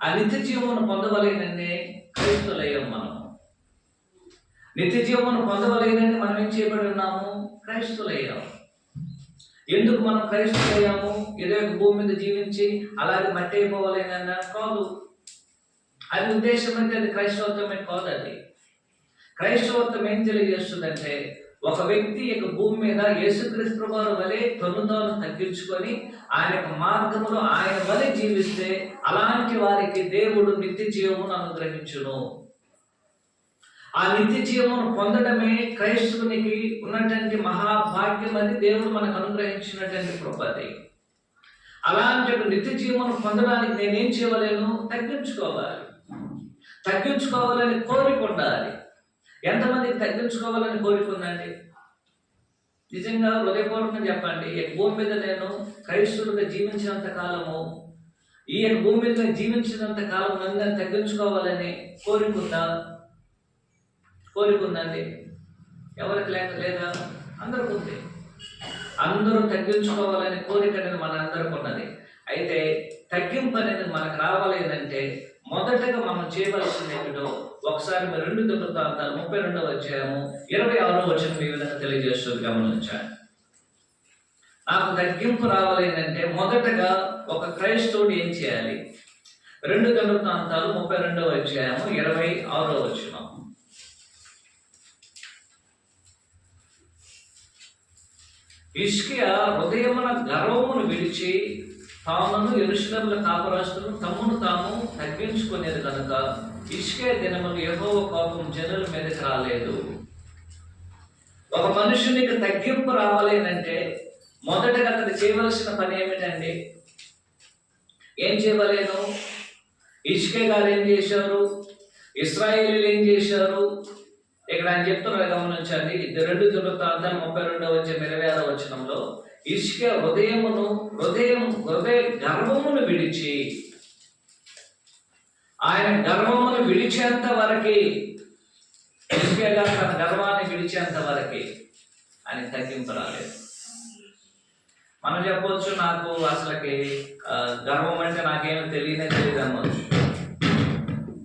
ఆ నిత్య జీవమును పొందవలేనని క్రైస్తులయ్యాం మనము. నిత్య జీవమును పొందవలేనని మనం ఏం చేయబడి ఉన్నాము? క్రైస్తులయ్యాము. ఎందుకు మనం క్రైస్తులయ్యాము? ఏదో ఒక భూమి మీద జీవించి అలాగే మట్టి అయిపోవాలేనన్నా కాదు. అది ఉద్దేశం అంటే అది క్రైస్తవత్వమే కాదు. అది క్రైస్తవత్వం ఏం తెలియజేస్తుందంటే, ఒక వ్యక్తి యొక్క భూమి మీద యేసుక్రీస్తు వారి వలె తాను తగ్గించుకొని ఆయన యొక్క మార్గములో ఆయన వలె జీవిస్తే అలాంటి వారికి దేవుడు నిత్య జీవమును అనుగ్రహించును. ఆ నిత్య జీవమును పొందడమే క్రైస్తవునికి ఉన్నటువంటి మహాభాగ్యం అని దేవుడు మనకు అనుగ్రహించినటువంటి కృపది. అలాంటి నిత్య జీవమును పొందడానికి నేనేం చేయలేను? తగ్గించుకోవాలి. తగ్గించుకోవాలని కోరిక ఉండాలి. ఎంతమందికి తగ్గించుకోవాలని కోరిక ఉందండి? నిజంగా హృదయపూర్వకంగా చెప్పండి. ఈ భూమి మీద నేను క్రైస్తవుడిగా జీవించినంత కాలము, ఈ భూమి మీద జీవించినంత కాలం నన్ను తగ్గించుకోవాలని కోరిక ఉందా? కోరిక ఉందండి. ఎవరికి లేదా? అందరికి ఉంది. అందరూ తగ్గించుకోవాలని కోరిక అనేది మన అందరికి ఉన్నది. అయితే తగ్గింపు అనేది మనకు రావాలేదంటే మొదటగా మనం చేయవలసింది ఏమిటో ఒకసారి 2 దినవృత్తాంతాలు 32వ అధ్యాయము 26వ వచనం ఈ విధంగా తెలియజేస్తుంది, గమనించండి. నాకు తగ్గింపు రావాలేదంటే మొదటగా ఒక క్రైస్తవుడు ఏం చేయాలి? 2 దినవృత్తాంతాలు 32వ అధ్యాయము 26వ వచనం. హిజ్కియా హృదయమున గర్వమును విడిచి తామును యెరూషలేములో కాపురస్తులు తమ్మును తాము తగ్గించుకునేది కనుక హిజ్కియా దినములు యెహోవా కోపం జనుల మీదకి రాలేదు. ఒక మనుషునికి తగ్గింపు రావాలేనంటే మొదటగా అతను చేయవలసిన పని ఏమిటండి? ఏం చేయవలేను? హిజ్కియా గారు ఏం చేశారు? ఇశ్రాయేలీయులు ఏం చేశారు? ఇక్కడ ఆయన చెప్తున్నారు, గమనించండి. 2 దినవృత్తాంతాలు 32వ అధ్యాయం 26వ వచనంలో హిజ్కియా హృదయ గర్వమును విడిచి, ఆయన గర్వమును విడిచేంత వరకి, హిజ్కియా గారు తన గర్వాన్ని విడిచేంత వరకి ఆయన తగ్గింపు రాలేదు. మనం చెప్పవచ్చు, నాకు అసలుకి గర్వం అంటే నాకేమో తెలియదు అనవచ్చు.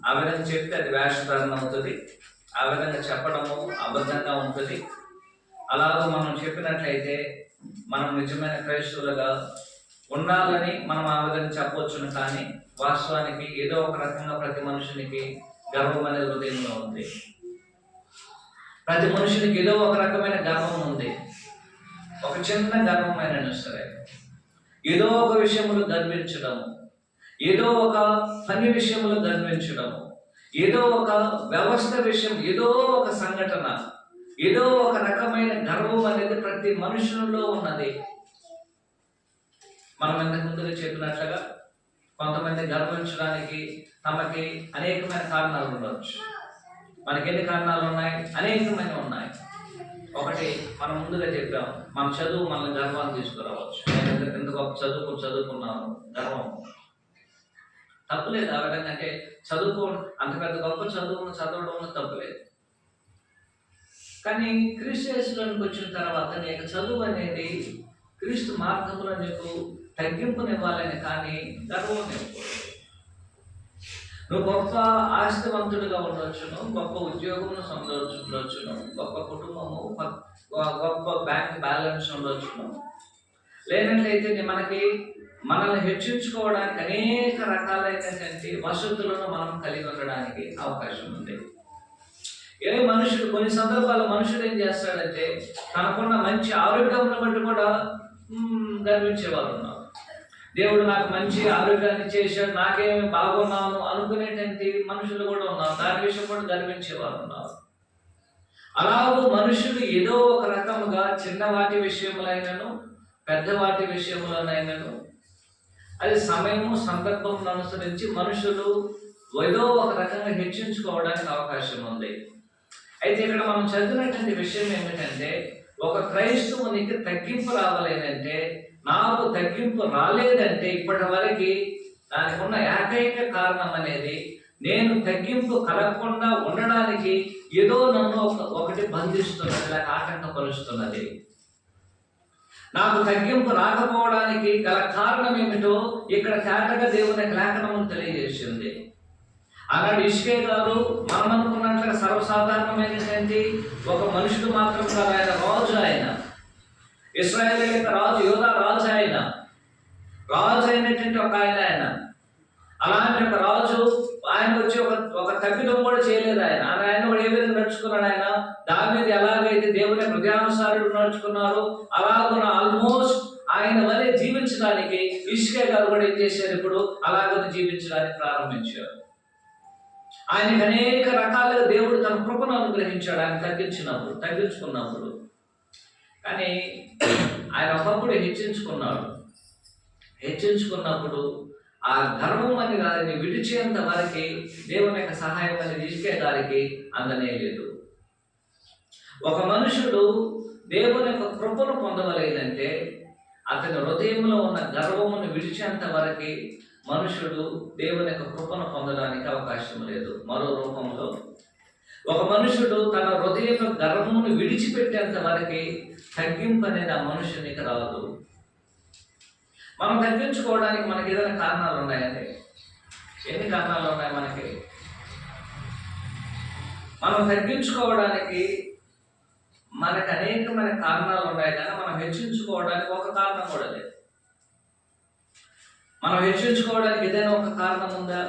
ఆ విధంగా చెప్తే అది వేషధారణ అవుతుంది. ఆ విధంగా చెప్పడము అబద్ధంగా ఉంటుంది. అలాగ మనం చెప్పినట్లయితే మనం నిజమైన క్రైస్తవులుగా ఉండాలని మనం ఆ విధంగా చెప్పవచ్చును. కానీ వాస్తవానికి ఏదో ఒక రకంగా ప్రతి మనుషునికి గర్వం అనేది హృదయంలో ఉంది. ప్రతి మనుషునికి ఏదో ఒక రకమైన గర్వం ఉంది. ఒక చిన్న గర్వమైన సరే, ఏదో ఒక విషయంలో గర్వించడము, ఏదో ఒక పని విషయంలో గర్వించడము, ఏదో ఒక వ్యవస్థ విషయం, ఏదో ఒక సంఘటన, ఏదో ఒక రకమైన గర్వం అనేది ప్రతి మనుషులలో ఉన్నది. మనం ఇంతకు ముందుగా చెప్పినట్లుగా కొంతమంది గర్వించడానికి తమకి అనేకమైన కారణాలు ఉండవచ్చు. మనకి ఎన్ని కారణాలు ఉన్నాయి? అనేకమైన ఉన్నాయి. ఒకటి మనం ముందుగా చెప్పాం, మన చదువు మనల్ని గర్వాన్ని తీసుకురావచ్చు. నేను ఎంత గొప్ప చదువుకున్నాను గర్వం. తప్పులేదు ఆ విధంగా, అంటే అంత పెద్ద గొప్ప చదవడంలో తప్పులేదు. కానీ క్రీస్తు యేసులోనికి వచ్చిన తర్వాత నీకు చదువు అనేది క్రీస్తు మార్గంలో నీకు తగ్గింపునివ్వాలని, కానీ గర్వం ఇవ్వకూడదు. నువ్వు గొప్ప ఆస్తివంతుడిగా ఉండవచ్చును, గొప్ప ఉద్యోగమును సంపాదించవచ్చును, గొప్ప కుటుంబము, గొప్ప బ్యాంక్ బ్యాలెన్స్ ఉండవచ్చును. లేనట్లయితే మనల్ని హెచ్చించుకోవడానికి అనేక రకాలైనటువంటి వసతులను మనం కలిగి ఉండడానికి అవకాశం ఉంది. కొన్ని సందర్భాల్లో మనుషుడు ఏం చేస్తాడంటే తనకున్న మంచి ఆరోగ్యంను బట్టి కూడా గర్వించేవారు ఉన్నారు. దేవుడు నాకు మంచి ఆరోగ్యాన్ని చేశాడు, నాకేమి బాగున్నాను అనుకునేటువంటి మనుషులు కూడా ఉన్నారు. దాని విషయం కూడా గర్వించేవారు ఉన్నారు. అలాగూ మనుషులు ఏదో ఒక రకముగా చిన్నవాటి విషయములైనను పెద్దవాటి విషయములనైనను అది సమయము సందర్భం అనుసరించి మనుషులు ఏదో ఒక రకంగా హెచ్చించుకోవడానికి అవకాశం ఉంది. అయితే ఇక్కడ మనం చదివినటువంటి విషయం ఏమిటంటే, ఒక క్రైస్తవునికి తగ్గింపు రావాలేనంటే, నాకు తగ్గింపు రాలేదంటే ఇప్పటి వరకు దానికి ఉన్న ఏకైక కారణం అనేది నేను తగ్గింపు కలగకుండా ఉండడానికి ఏదో నన్ను ఒకటి బంధిస్తున్నది, లేక ఆటంకపరుస్తున్నది. నాకు తగ్గింపు రాకపోవడానికి గల కారణం ఏమిటో ఇక్కడ తేటగా దేవుని లేఖనము తెలియజేసింది. అలాంటి ఇష్కే గారు మనం అనుకున్నట్లుగా సర్వసాధారణమైనటువంటి ఒక మనుషుడు మాత్రం కాదు, ఆయన రాజు. ఆయన ఇశ్రాయేలు యొక్క రాజు, యోధా రాజు. రాజు అయినటువంటి ఒక ఆయన అలాంటి ఒక రాజు ఆయన వచ్చి ఒక తప్పిదం కూడా చేయలేదు. ఆయన కూడా ఏ విధంగా నడుచుకున్నాడు? ఆయన దావీదు ఎలాగైతే దేవుని హృదయానుసారుడు నడుచుకున్నారు, అలాగున ఆల్మోస్ట్ ఆయన వలె జీవించడానికి ఇష్కే గారు కూడా ఏం చేశారు? ఇప్పుడు అలాగనే జీవించడానికి ప్రారంభించారు. ఆయనకు అనేక రకాలుగా దేవుడు తన కృపను అనుగ్రహించాడు ఆయన తగ్గించుకున్నప్పుడు. కానీ ఆయన ఒకప్పుడు హెచ్చించుకున్నప్పుడు ఆ గర్వం అని దాన్ని విడిచేంత వరకు దేవుని యొక్క సహాయం అనేది ఇష్కే గారికి అందనేలేదు. ఒక మనుషుడు దేవుని యొక్క కృపను పొందవలేదంటే అతని హృదయంలో ఉన్న గర్వమును విడిచేంత వరకు మనుషుడు దేవుని యొక్క కృపను పొందడానికి అవకాశం లేదు. మరో రూపంలో ఒక మనుషుడు తన హృదయ గర్వమును విడిచిపెట్టేంత వరకు తగ్గింపు అనేది ఆ మనుషునికి రాదు. మనం తగ్గించుకోవడానికి మనకి ఏదైనా కారణాలు ఉన్నాయండి? ఎన్ని కారణాలు ఉన్నాయి మనకి? మనం తగ్గించుకోవడానికి మనకు అనేకమైన కారణాలు ఉన్నాయి, కానీ మనం హెచ్చించుకోవడానికి ఒక కారణం కూడా లేదు. మనం హెచ్చించుకోవడానికి ఏదైనా ఒక కారణం ఉందా?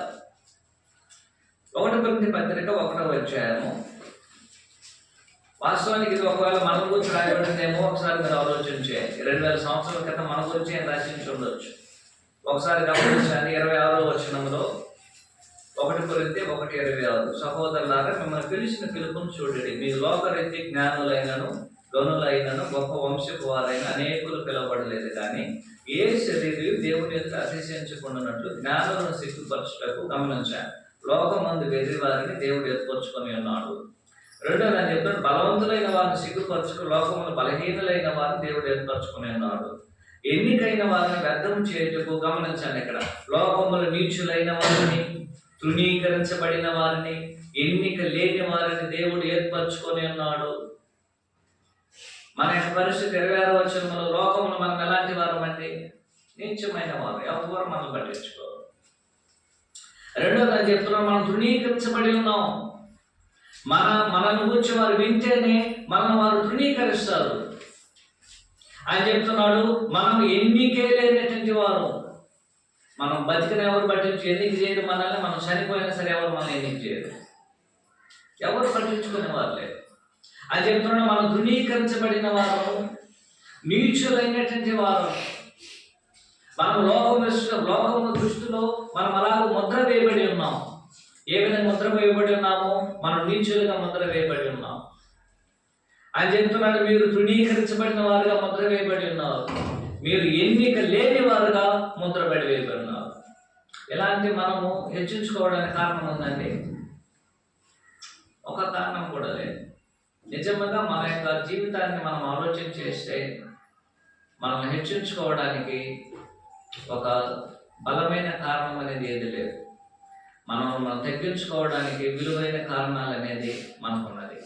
1 కొరింథీ పత్రిక 1వ అధ్యాయము. వాస్తవానికి ఇది ఒకవేళ మన గురించి రాయబడిందేమో ఒకసారి మీరు ఆలోచించే. 2000 సంవత్సరాల క్రితం మన గురించి ఏం రాసించి ఉండొచ్చు. ఒకసారి గమనించండి. 26వ వచనంలో 1 కొరింథీ 1:26, సహోదరులారా మిమ్మల్ని పిలిచిన పిలుపును చూడండి, మీ లోకరీతి జ్ఞానులైనను గనులైనను గొప్ప వంశపు వారైన అనేకులు పిలువబడలేదు, కానీ ఏ శరీరం దేవుని యొక్క అతిశయించకుండానట్లు జ్ఞానులను సిగ్గుపరచుటకు గమనించాను. లోకమందు వెర్రి వారిని దేవుడు ఏర్పరచుకొని ఉన్నాడు. రెండోది అని చెప్తాడు, బలవంతులైన వారిని సిగ్గుపరచుకు లోకములు బలహీనులైన వారిని దేవుడు ఏర్పరచుకొని ఉన్నాడు. ఎన్నికైన వారిని వ్యర్థం చేయుటకు గమనించాను. ఇక్కడ లోకములు నీచులైన వారిని, తృణీకరించబడిన వారిని, ఎన్నిక లేని వారిని దేవుడు ఏర్పరచుకొని ఉన్నాడు. మన యొక్క పరిస్థితి 26వ వచనంలో లోకములు మనం ఎలాంటి వారు అంటే నీచమైన వారు, ఎవరు మనం పట్టించుకోరు. రెండోది అని చెప్తున్నాం, మనం తృణీకరించబడి ఉన్నాం. మనల్ని గురించి వారు వింటేనే మనల్ని వారు తృణీకరిస్తారు. ఆయన చెప్తున్నాడు, మనం ఎన్నికే లేనటువంటి వారు. మనం బతికిన ఎవరు పట్టించు ఎన్నిక చేయరు మనల్ని, మనం చనిపోయినా సరే ఎవరు మనం ఎన్నిక చేయరు, ఎవరు పట్టించుకునే వారు లేదు. అని చెప్తున్నాడు, మనం తృణీకరించబడిన వారు, నీచులైనటువంటి వారు. మనం లోకము దృష్టిలో మనం అలాగ ముద్ర వేయబడి ఉన్నాం. ఏ విధంగా ముద్ర వేయబడి ఉన్నామో మనం నీచులుగా ముద్ర వేయబడి ఉన్నాం. ఆయన చెప్తున్నాడు, మీరు తృణీకరించబడిన వారుగా ముద్ర వేయబడి ఉన్నారు, మీరు ఎన్నిక లేని వారుగా ముద్రబడి వేయబడి ఉన్నారు. ఎలాంటి మనము హెచ్చించుకోవడానికి కారణం ఉందండి. ఒక కారణం కూడా లేదు. నిజంగా మన యొక్క జీవితాన్ని మనం ఆలోచన చేస్తే మనం హెచ్చించుకోవడానికి ఒక బలమైన కారణం అనేది ఏది లేదు. మనం తగ్గించుకోవడానికి విలువైన కారణాలు అనేది మనకున్నది.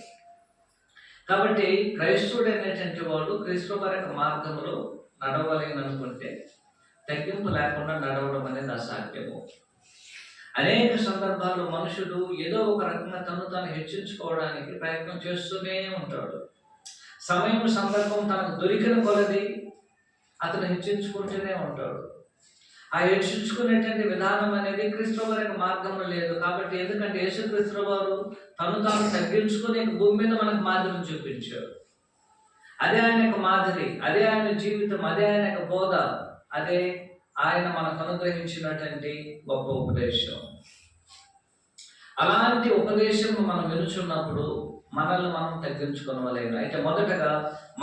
కాబట్టి క్రైస్తవుడు అనేటువంటి వాడు క్రీస్తు వారి యొక్క మార్గంలో నడవలేననుకుంటే తగ్గింపు లేకుండా నడవడం అనేది అసాధ్యము. అనేక సందర్భాల్లో మనుషుడు ఏదో ఒక రకంగా తాను హెచ్చించుకోవడానికి ప్రయత్నం చేస్తూనే ఉంటాడు. సమయం సందర్భం తనకు దొరికిన కొలది అతను హెచ్చించుకుంటూనే ఉంటాడు. ఆ హెచ్చించుకునేటువంటి విధానం అనేది క్రీస్తు వారి యొక్క మార్గంలో లేదు. కాబట్టి ఎందుకంటే యేసుక్రీస్తు వారు తాను తగ్గించుకునే భూమి మీద మనకు మాదిరిని చూపించారు. అదే ఆయన యొక్క మాదిరి, అదే ఆయన జీవితం, అదే ఆయన యొక్క బోధ, అదే ఆయన మనకు అనుగ్రహించినటువంటి గొప్ప ఉపదేశం. అలాంటి ఉపదేశం మనం వినుచున్నప్పుడు మనల్ని మనం తగ్గించుకోవలేము. అయితే మొదటగా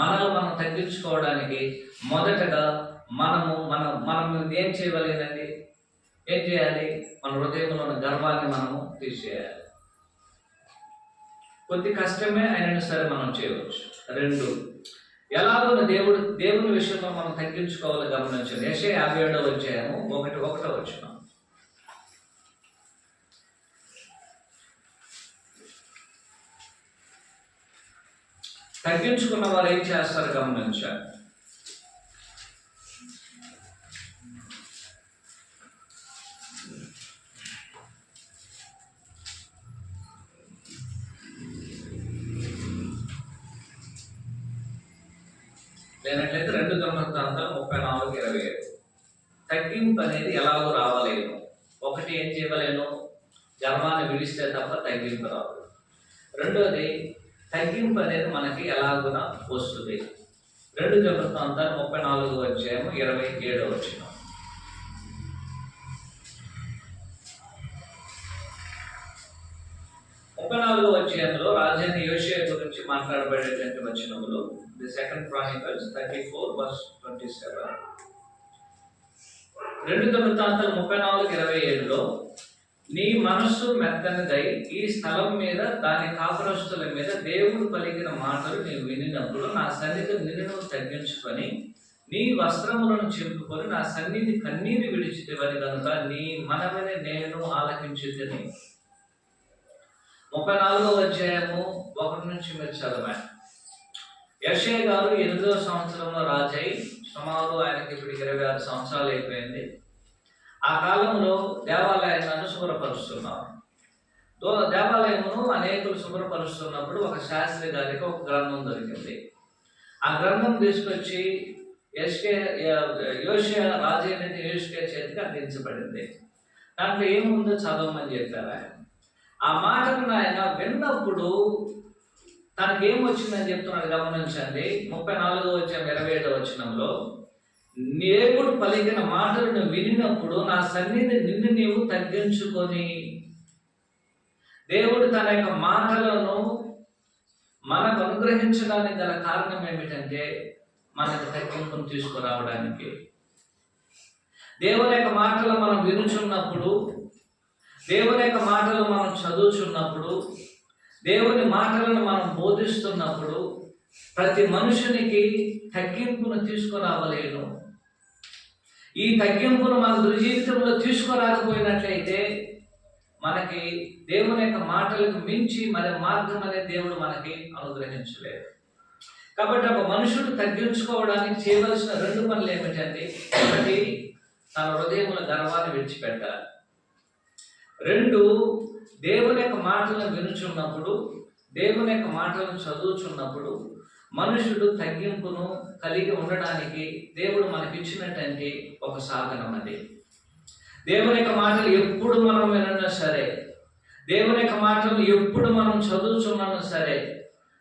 మనల్ని మనం తగ్గించుకోవడానికి మొదటగా మనం ఏం చేయవలేనండి? ఏం చేయాలి? మన హృదయంలో ఉన్న గర్వాన్ని మనము తీసేయాలి. కొద్ది కష్టమే అయినా సరే మనం చేయవచ్చు. 2, ఎలాగో దేవుని విషయంలో మనం తగ్గించుకోవాలి గమనించండి. యెషయా 57వ అధ్యాయము 1 వచనం. తగ్గించుకున్న వారు ఏం చేస్తారు గమనించాలి. లేనట్లయితే 2 దినవృత్తాంతాలు 34:27. తగ్గింపు అనేది ఎలాగో రావలేను. ఒకటి ఏం చేయవలేను? గర్వాన్ని విడిస్తే తప్ప తగ్గింపు రాదు. రెండోది తగ్గింపు అనేది మనకి ఎలాగున వస్తుంది. 2 దినవృత్తాంతాలు 34వ అధ్యాయము 27వ వచనం. 34వ అధ్యాయంలో రాజైన యోషియా గురించి మాట్లాడబడేటువంటి వచనములు. The 2 Chronicles 34:27. 2 దినవృత్తాంతాలు 34:27లో నీ మనస్సు మెత్తనిదై ఈ స్థలం మీద దాని కాపురస్తుల మీద దేవుడు పలికిన మాటలు నీవు వినినప్పుడు నా సన్నిధి నిన్ను తగ్గించుకొని నీ వస్త్రములను చింపుకొని నా సన్నిధి కన్నీరు విడిచితివని కనుక నీ మనవిని నేను ఆలకించుదని. 34వ అధ్యాయము 1 నుంచి మీరు చదవండి. యెషయా గారు 8వ సంవత్సరంలో రాజై సుమారు ఆయనకి ఇప్పుడు 26 సంవత్సరాలు అయిపోయింది. ఆ కాలంలో దేవాలయాలను శుభ్రపరుస్తున్నారు. దేవాలయమును అనేకులు శుభ్రపరుస్తున్నప్పుడు ఒక శాస్త్రి గారికి ఒక గ్రంథం దొరికింది. ఆ గ్రంథం తీసుకొచ్చి యోషియా రాజైనటువంటి యోషియా చేతికి అందించబడింది. దాంట్లో ఏముందో చదవమని చెప్పారు ఆయన. ఆ మాటను ఆయన విన్నప్పుడు తనకి ఏమొచ్చిందని చెప్తున్నాడు గమనించండి. 34వ అధ్యాయం 27వ వచనంలో దేవుడు పలికిన మాటలను వినినప్పుడు నా సన్నిధి నిన్ను నీవు తగ్గించుకొని. దేవుడు తన యొక్క మాటలను మనకు అనుగ్రహించడానికి గల కారణం ఏమిటంటే మనకు తగ్గింపును తీసుకురావడానికి. దేవుని యొక్క మాటలు మనం వినుచున్నప్పుడు, దేవుని యొక్క మాటలు మనం చదువుచున్నప్పుడు, దేవుని మాటలను మనం బోధిస్తున్నప్పుడు ప్రతి మనుషునికి తగ్గింపును తీసుకురావలేను. ఈ తగ్గింపును మన జీవితంలో తీసుకురాకపోయినట్లయితే మనకి దేవుని యొక్క మాటలకు మించి మరి మార్గం అనేది దేవుడు మనకి అనుగ్రహించలేదు. కాబట్టి ఒక మనుషుడు తగ్గించుకోవడానికి చేయవలసిన 2 పనులు ఏమిటంటే, ఒకటి తన హృదయముల గర్వాన్ని విడిచిపెట్టాలి. 2 దేవుని యొక్క మాటలను వినుచున్నప్పుడు, దేవుని యొక్క మాటలను చదువుచున్నప్పుడు మనుషుడు తగ్గింపును కలిగి ఉండడానికి దేవుడు మనకిచ్చినటువంటి ఒక సాధనం అది. దేవుని యొక్క మాటలు ఎప్పుడు మనం వినన్నా సరే, దేవుని యొక్క మాటలు ఎప్పుడు మనం చదువుచున్నా సరే,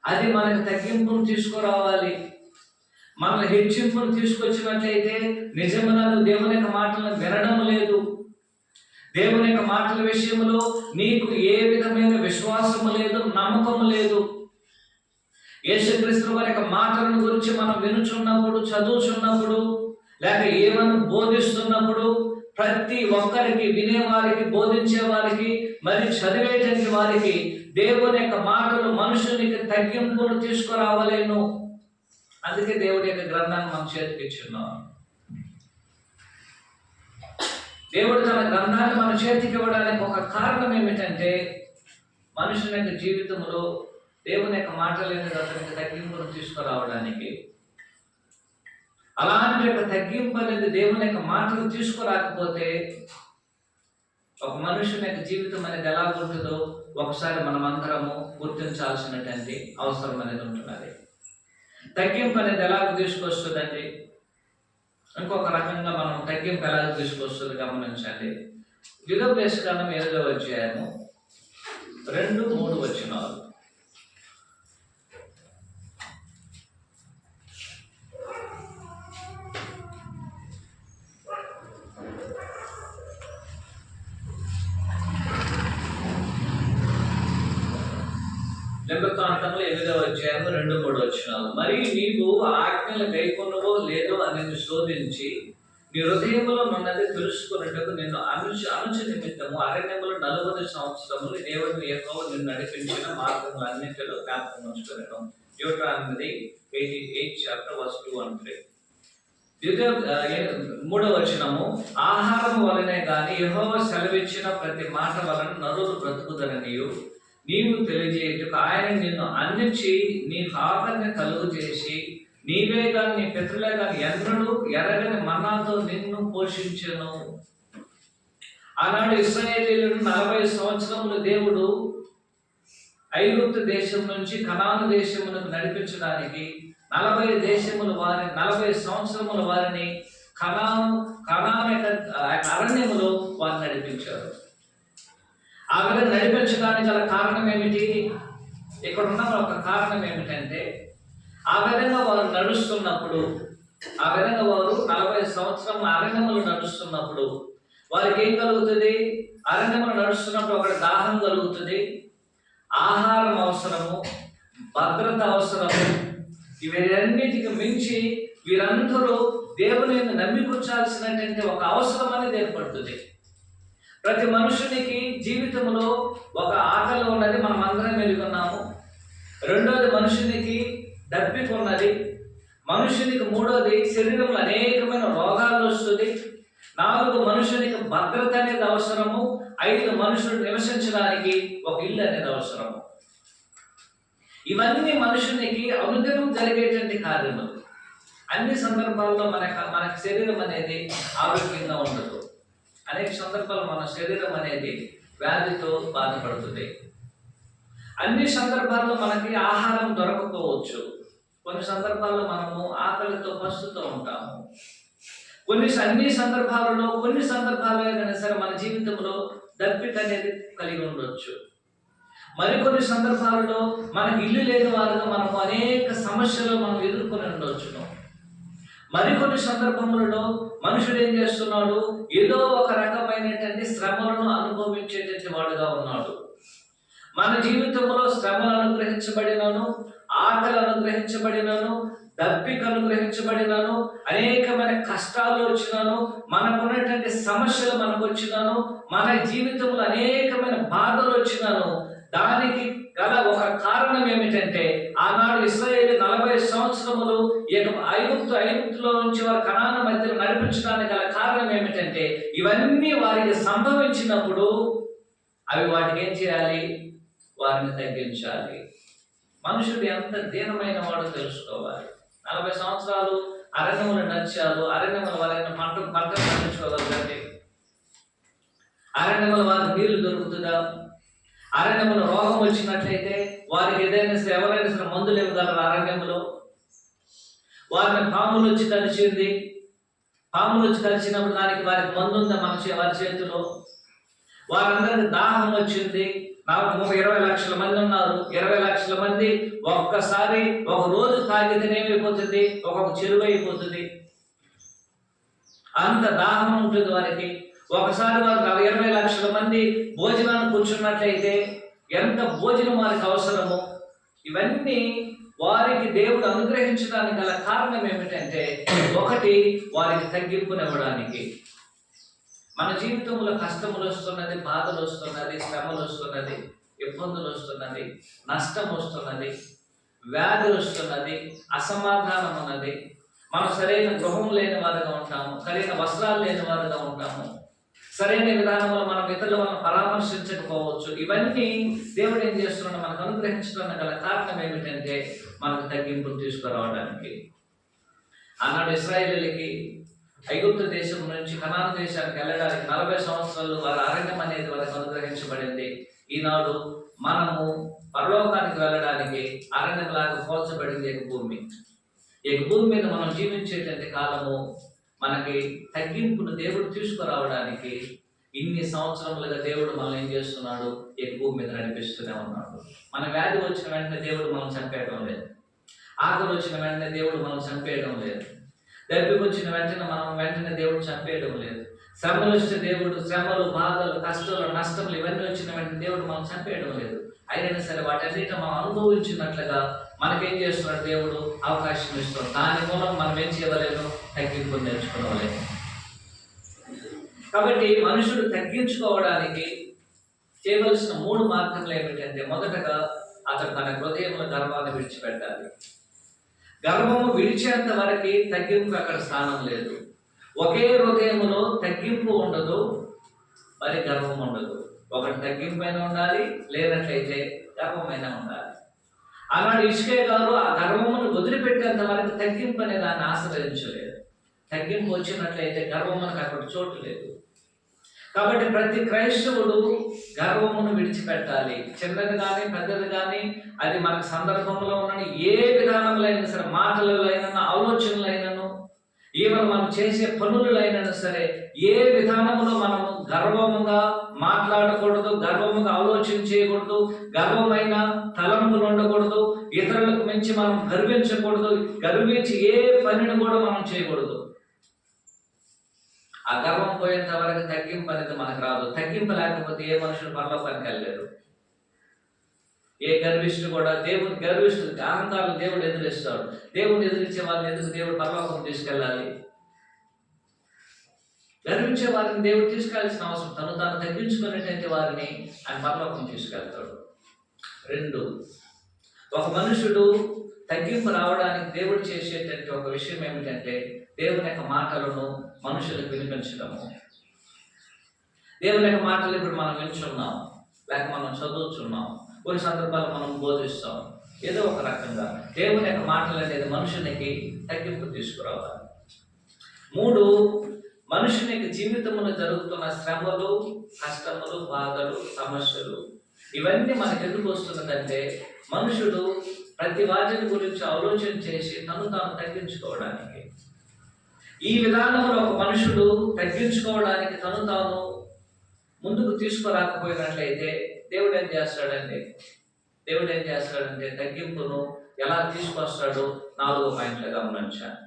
అది మనకు తగ్గింపును తీసుకురావాలి. మన హెచ్చింపును తీసుకొచ్చినట్లయితే నిజంగా దేవుని యొక్క మాటలను వినడం లేదు. దేవుని యొక్క మాటల విషయంలో నీకు ఏ విధమైన విశ్వాసము లేదు, నమ్మకము లేదు. యేసుక్రీస్తు వారి యొక్క మాటలను గురించి మనం వినుచున్నప్పుడు, చదువుచున్నప్పుడు, లేక ఏమన్నా బోధిస్తున్నప్పుడు ప్రతి ఒక్కరికి, వినేవారికి, బోధించే వారికి, మరి చదివేటువంటి వారికి దేవుని యొక్క మాటలు మనుషునికి తగ్గింపును తీసుకురావలేను. అందుకే దేవుడి యొక్క గ్రంథాన్ని మన చేతికి ఇచ్చున్నాం. దేవుడు తన గ్రంథాన్ని మన చేతికి ఇవ్వడానికి ఒక కారణం ఏమిటంటే, మనుషుల యొక్క జీవితంలో దేవుని యొక్క మాటలు అనేది అతనికి తగ్గింపును తీసుకురావడానికి. అలాంటి యొక్క తగ్గింపు అనేది దేవుని యొక్క మాటలు తీసుకురాకపోతే ఒక మనుషుని యొక్క జీవితం అనేది ఎలా ఉంటుందో ఒకసారి మనం అందరము గుర్తించాల్సినటువంటి అవసరం అనేది ఉంటున్నది. తగ్గింపు అనేది ఎలాగ తీసుకొస్తుందండి? ఇంకొక రకంగా మనం తగ్గింపు ఎలాగ తీసుకొస్తుంది గమనించండి. ద్వితోపదేశకాండం 8వ అధ్యాయము 2-3 వచనాలు. లెక్కకాండంలో 8వ అధ్యాయము 2-3 వచనాలు. మరి నీవు ఆజ్ఞలు గైకొనవో లేదో అనేది శోధించి నీ హృదయంలో నున్నది తెలుసుకున్నట్టుకు నిన్ను అనుచ నిమిత్తము అరణ్యములో 40 సంవత్సరములు దేవుని యెహోవా నిన్ను నడిపించిన మార్గములన్నిటిలో జ్ఞాపకం ఉంచుకొనెను. Deuteronomy 88 chapter verse 2 and 3. 3వ వచనము, ఆహారము వలనే గాని యెహోవా సెలవిచ్చిన ప్రతి మాట వలన నరులు బ్రతుకుదననియు నీవు తెలియజేయుటకు ఆయన నిన్ను అందించి నీకు ఆకలిని కలుగు చేసి నీవే గాని నీ పితరులే గాని ఎన్నడూ ఎరగని మన్నాతో నిన్ను పోషించెను. ఆనాడు ఇశ్రాయేలీయులను 40 సంవత్సరములు దేవుడు ఐగుప్తు దేశం నుంచి కనాను దేశమునకు నడిపించడానికి 40 సంవత్సరముల వారిని కనాను అరణ్యములో వారిని నడిపించారు. ఆ విధంగా నడిపించడానికి గల కారణం ఏమిటి? ఇక్కడ ఉన్న ఒక కారణం ఏమిటంటే, ఆ విధంగా వారు నడుస్తున్నప్పుడు, ఆ విధంగా వారు 40 సంవత్సరం అరణ్యములు నడుస్తున్నప్పుడు వారికి ఏం కలుగుతుంది? అరణ్యములు నడుస్తున్నప్పుడు ఒకటి దాహం కలుగుతుంది, ఆహారం అవసరము, భద్రత అవసరము. ఇవన్నిటికి మించి వీరందరూ దేవుని నమ్మిపుచ్చాల్సినటువంటి ఒక అవసరం అనేది ఏర్పడుతుంది. ప్రతి మనుషునికి జీవితంలో ఒక ఆకలి ఉన్నది, మనం అందరం మెలుగున్నాము. రెండోది మనుషునికి దప్పిక ఉన్నది. మనుషునికి మూడోది శరీరంలో అనేకమైన రోగాలు వస్తుంది. 4 మనుషునికి భద్రత అనేది అవసరము. 5 మనుషులు నివసించడానికి ఒక ఇల్లు అనేది అవసరము. ఇవన్నీ మనుషునికి అనుదినం జరిగేటువంటి కార్యములు. అన్ని సందర్భాల్లో మనకి శరీరం అనేది ఆరోగ్యంగా ఉండదు. అనేక సందర్భాల్లో మన శరీరం అనేది వ్యాధితో బాధపడుతుంది. అన్ని సందర్భాల్లో మనకి ఆహారం దొరకకపోవచ్చు. కొన్ని సందర్భాల్లో మనము ఆకలితో పస్తుతో ఉంటాము. అన్ని సందర్భాలలో కొన్ని సందర్భాలైనా సరే మన జీవితంలో దప్పిక అనేది కలిగి ఉండొచ్చు. మరికొన్ని సందర్భాలలో మనకి ఇల్లు లేని వారుగా మనము అనేక సమస్యలు మనం ఎదుర్కొని ఉండొచ్చును. మరికొన్ని సందర్భములలో మనుషుడు ఏం చేస్తున్నాడు? ఏదో ఒక రకమైనటువంటి శ్రమలను అనుభవించేటువంటి వాడుగా ఉన్నాడు. మన జీవితంలో శ్రమలు అనుగ్రహించబడినాను, ఆకలి అనుగ్రహించబడినాను, దప్పిక అనుగ్రహించబడినాను, అనేకమైన కష్టాలు వచ్చినాను, మనకున్నటువంటి సమస్యలు మనకు వచ్చినాను, మన జీవితంలో అనేకమైన బాధలు వచ్చినాను. దానికి గల ఒక కారణం ఏమిటంటే, ఆనాడు ఇశ్రాయేలు 40 సంవత్సరములు ఐగుప్తులో నుంచి వారు కనాను మధ్యలో నడిపించడానికి గల కారణం ఏమిటంటే, ఇవన్నీ వారికి సంభవించినప్పుడు అవి వాటికి ఏం చేయాలి? వారిని తగ్గించాలి. మనుషుడు ఎంత దీనమైన వాడో తెలుసుకోవాలి. 40 సంవత్సరాలు అరణ్యములు నడిచారు. అరణ్యముల వారైన పంట పండించుకోగలరండి. అరణ్యముల వారికి నీళ్లు దొరుకుతుందా? అరణ్యములో రోగం వచ్చినట్లయితే వారికి ఏదైనా ఎవరైనా సరే మందులు ఇవ్వగలరు. అరణ్యములో వారిని పాములు వచ్చి కలిసింది. పాములు వచ్చి కలిసినప్పుడు దానికి వారికి మందు ఉందా? వారి చేతిలో. వారందరికీ దాహం వచ్చింది. 20 లక్షల మంది ఉన్నారు. 20 లక్షల మంది ఒక్కసారి ఒక రోజు తాగితేనే ఏమైపోతుంది? ఒక్కొక్క చెరువు అయిపోతుంది. అంత దాహం ఉంటుంది వారికి. ఒకసారి వారు 20 లక్షల మంది భోజనాన్ని కూర్చున్నట్లయితే ఎంత భోజనం వారికి అవసరము. ఇవన్నీ వారికి దేవుడు అనుగ్రహించడానికి గల కారణం ఏమిటంటే, ఒకటి వారికి తగ్గింపునివ్వడానికి. మన జీవితంలో కష్టములు వస్తున్నది, బాధలు వస్తున్నది, శ్రమలు వస్తున్నది, ఇబ్బందులు వస్తున్నది, నష్టం వస్తున్నది, వ్యాధి వస్తున్నది, అసమాధానం ఉన్నది. మనం సరైన గృహం లేని వారుగా ఉంటాము, సరైన వస్త్రాలు లేని వారుగా ఉంటాము, సరైన విధానంలో మనం ఇతరుల వలన పరామర్శించకపోవచ్చు. ఇవన్నీ దేవుడు ఏం చేస్తున్నాడు, మనకు అనుగ్రహించడానికి గల కారణం ఏమిటంటే మనకు తగ్గింపులు తీసుకురావడానికి. ఆనాడు ఇశ్రాయేలీయులకి ఐగుప్తు దేశం నుంచి కనాను దేశానికి వెళ్ళడానికి 40 సంవత్సరాలు వారి అరణ్యం అనేది వారికి అనుగ్రహించబడింది. ఈనాడు మనము పరలోకానికి వెళ్ళడానికి అరణ్యంలాగా పోల్చబడింది భూమి. ఈ భూమి మీద మనం జీవించేటువంటి కాలము మనకి తగ్గింపును దేవుడు తీసుకురావడానికి ఇన్ని సంవత్సరములుగా దేవుడు మనల్ని ఏం చేస్తున్నాడు, ఈ భూమి మీద నడిపిస్తూనే ఉన్నాడు. మన వ్యాధి వచ్చిన వెంటనే దేవుడు మనం చంపేయడం లేదు, ఆకలి వచ్చిన వెంటనే దేవుడు మనం చంపేయడం లేదు, దెబ్బకి వచ్చిన వెంటనే దేవుడు చంపేయడం లేదు, శ్రమలు వస్తే దేవుడు శ్రమలు, బాధలు, కష్టాలు, నష్టములు ఇవన్నీ వచ్చిన వెంటనే దేవుడు మనం చంపేయడం లేదు. అయినా సరే వాటన్నిటి మనం అనుభవించినట్లుగా మనకేం చేస్తున్నాడు, దేవుడు అవకాశం ఇస్తున్నాడు. దాని మూలం మనం ఏం చేయవలేదు, తగ్గింపు నేర్చుకోవలేదు. కాబట్టి మనుషుడు తగ్గించుకోవడానికి చేయవలసిన 3 మార్గములు ఏమిటంటే, మొదటగా అతడు తన హృదయంలో గర్వాన్ని విడిచిపెట్టాలి. గర్వము విడిచేంత వరకు తగ్గింపు అక్కడ స్థానం లేదు. ఒకే హృదయములో తగ్గింపు ఉండదు, మరి గర్వం ఉండదు. ఒకటి తగ్గింపైన ఉండాలి, లేనట్లయితే గర్వమైన ఉండాలి. అలాంటి ఇష్కే గారు ఆ గర్వమును వదిలిపెట్టేంత వరకు తగ్గింపు అనే దాన్ని ఆశ్రయించలేదు. తగ్గింపు వచ్చినట్లయితే గర్వమునకు అక్కడ చోటు లేదు. కాబట్టి ప్రతి క్రైస్తవుడు గర్వమును విడిచిపెట్టాలి. చిన్నది కానీ పెద్దది కానీ అది మనకు సందర్భంలో ఉన్న ఏ విధానంలో అయినా సరే, మాటలలో అయినా, ఆలోచనలు అయినను, ఈవెన్ మనం చేసే పనులలో అయినా సరే, ఏ విధానంలో మనము గర్వముగా మాట్లాడకూడదు, గర్వముగా ఆలోచన చేయకూడదు, గర్వమైన తలంపులు ఉండకూడదు, ఇతరులకు మించి మనం గర్వించకూడదు, గర్వించి ఏ పనిని కూడా మనం చేయకూడదు. ఆ గర్వం పోయేంత వరకు తగ్గింపు అనేది మనకు రాదు. తగ్గింపు లేకపోతే ఏ మనుషులు పరలోకానికి వెళ్ళలేరు. ఏ గర్విష్ఠుడు కూడా గర్విష్ఠుడు అహంకారం దేవుడు ఎదురిస్తాడు. దేవుడు ఎదిరించే వాళ్ళని ఎందుకు దేవుడు పరలోకం తీసుకెళ్ళాలి? గర్వించే వారిని దేవుడు తీసుకెళ్లాల్సిన అవసరం, తాను తగ్గించుకునేటువంటి వారిని ఆయన పరలోకం తీసుకెళ్తాడు. 2, ఒక మనుషుడు తగ్గింపు రావడానికి దేవుడు చేసేటువంటి ఒక విషయం ఏమిటంటే, దేవుని యొక్క మాటలను మనుషులకు వినిపించడము. దేవుని యొక్క మాటలు ఇప్పుడు మనం వింటున్నాం, లేక మనం చదువుతున్నాం, కొన్ని సందర్భాలు మనం బోధిస్తాం. ఏదో ఒక రకంగా దేవుని యొక్క మాటలు అనేది మనుషునికి తగ్గింపు తీసుకురావాలి. 3, మనుషునికి జీవితంలో జరుగుతున్న శ్రమలు, కష్టములు, బాధలు, సమస్యలు ఇవన్నీ మనకు ఎందుకు వస్తున్నదంటే, మనుషుడు ప్రతి వాటిని గురించి ఆలోచన చేసి తాను తగ్గించుకోవడానికి. ఈ విధానంలో ఒక మనుషుడు తగ్గించుకోవడానికి తాను ముందుకు తీసుకురాకపోయినట్లయితే దేవుడు ఏం చేస్తాడంటే తగ్గింపును ఎలా తీసుకొస్తాడో 4 పాయింట్లు గమనించాలి.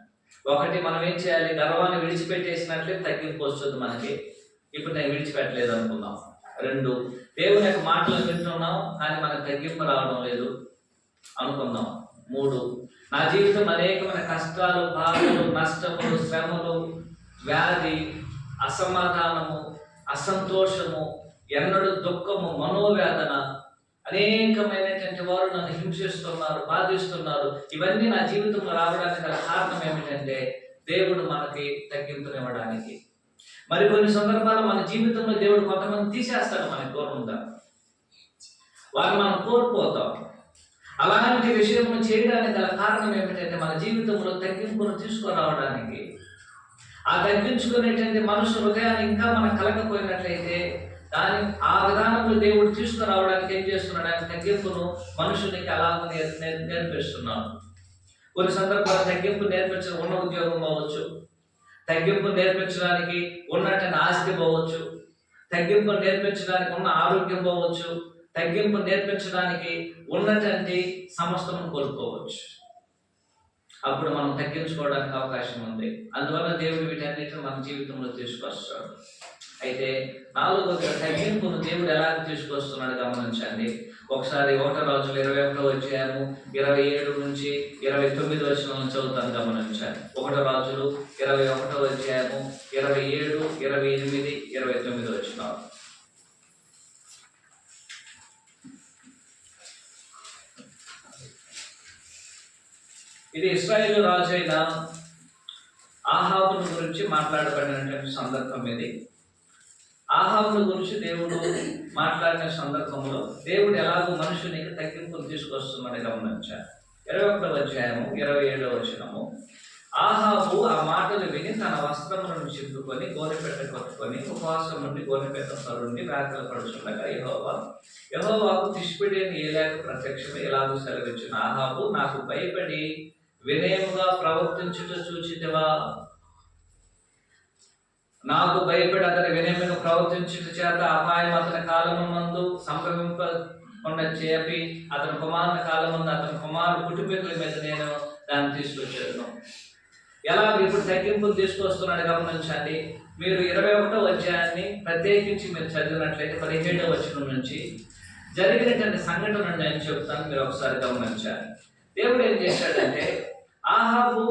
1, మనం ఏం చేయాలి, గర్వాన్ని విడిచిపెట్టేసినట్లే తగ్గింపు వస్తుంది మనకి. ఇప్పుడు నేను విడిచిపెట్టలేదు అనుకుందాం. 2, దేవుని యొక్క మాటలు వింటున్నాం కానీ మనకు తగ్గింపు రావడం లేదు అనుకుందాం. 3, నా జీవితం అనేకమైన కష్టాలు, బాధలు, నష్టములు, శ్రమలు, వ్యాధి, అసమాధానము, అసంతోషము, ఎన్నడూ దుఃఖము, మనోవేదన, అనేకమైనటువంటి వారు నన్ను హింసిస్తున్నారు, బాధిస్తున్నారు. ఇవన్నీ నా జీవితంలో రావడానికి గల కారణం ఏమిటంటే, దేవుడు మనకి తగ్గింపునివ్వడానికి. మరి కొన్ని సందర్భాలు మన జీవితంలో దేవుడు కొంతమంది తీసేస్తాడు మనకి దూరంగా, వారిని మనం కోల్పోతాం. అలాంటి విషయము చేయడానికి గల కారణం ఏమిటంటే, మన జీవితంలో తగ్గింపును తీసుకురావడానికి. ఆ తగ్గించుకునేటువంటి మనసు హృదయాన్ని ఇంకా మనం కలగపోయినట్లయితే ఆ విధానంలో దేవుడు తీసుకురావడానికి ఏం చేస్తున్నాడు, ఆయన తగ్గింపును మనుషునికి అలాగ నేర్పిస్తున్నాడు. కొన్ని సందర్భాలు తగ్గింపు నేర్పించడం ఉన్న ఉద్యోగం పోవచ్చు, తగ్గింపు నేర్పించడానికి ఉన్నటువంటి ఆస్తి పోవచ్చు, తగ్గింపు నేర్పించడానికి ఉన్న ఆరోగ్యం పోవచ్చు, తగ్గింపు నేర్పించడానికి ఉన్నటువంటి సమస్తను కోల్పోవచ్చు. అప్పుడు మనం తగ్గించుకోవడానికి అవకాశం ఉంది. అందువల్ల దేవుడు వీటన్నిటిని మన జీవితంలో తీసుకొస్తాడు. అయితే 4వ తగ్గింపును దేవుడు ఎలా తీసుకొస్తున్నాడు గమనించండి. ఒకసారి 1 రాజులు 21వ అధ్యాయము 27 నుంచి 29 వచనాలను చదువుతాను, గమనించండి. 1 రాజులు 21వ అధ్యాయము 27, 28, ఇది ఇశ్రాయేలు రాజు అయిన ఆహాబును గురించి మాట్లాడబడినటువంటి సందర్భం ఇది. ఆహాబును గురించి దేవుడు మాట్లాడిన సందర్భంలో దేవుడు ఎలాగో మనుషునికి తగ్గింపులు తీసుకొస్తున్నాడు గమనించారు. 21వ అధ్యాయము 27వ వచనము. ఆహాబు ఆ మాటలు విని తన వస్త్రములను చింపుకొని గోనెపెట్ట కొట్టుకొని ఉపవాసం నుండి గోనెపెట్ట పరుండి వ్యాఖ్యలు పడుచుండగా యెహోవాకు తిష్బిడైన ఏలాగు ప్రత్యక్షమే ఎలాగూ సెలవిచ్చిన ఆహాబు, నాకు భయపడి వినయముగా ప్రవర్తించుట చూచితివా? నాకు భయపడి అతని వినయముగా ప్రవర్తించుట చేత అపాయం అతని కాలము మందు సంభవింపకుండా చేపి అతని కుమారుని కాలమందు అతని కుమారుడు కుటుంబీకుల మీద నేను దాన్ని తీసుకొచ్చాను. ఎలా ఇప్పుడు తగ్గింపులు తీసుకొస్తున్నాడు గమనించండి. మీరు 21వ అధ్యాయాన్ని ప్రత్యేకించి మీరు చదివినట్లయితే 17వ వచనం నుంచి జరిగినటువంటి సంఘటన నేను చెప్తాను, మీరు ఒకసారి గమనించాలి. దేవుడు ఏం చేశాడంటే ఆహాబు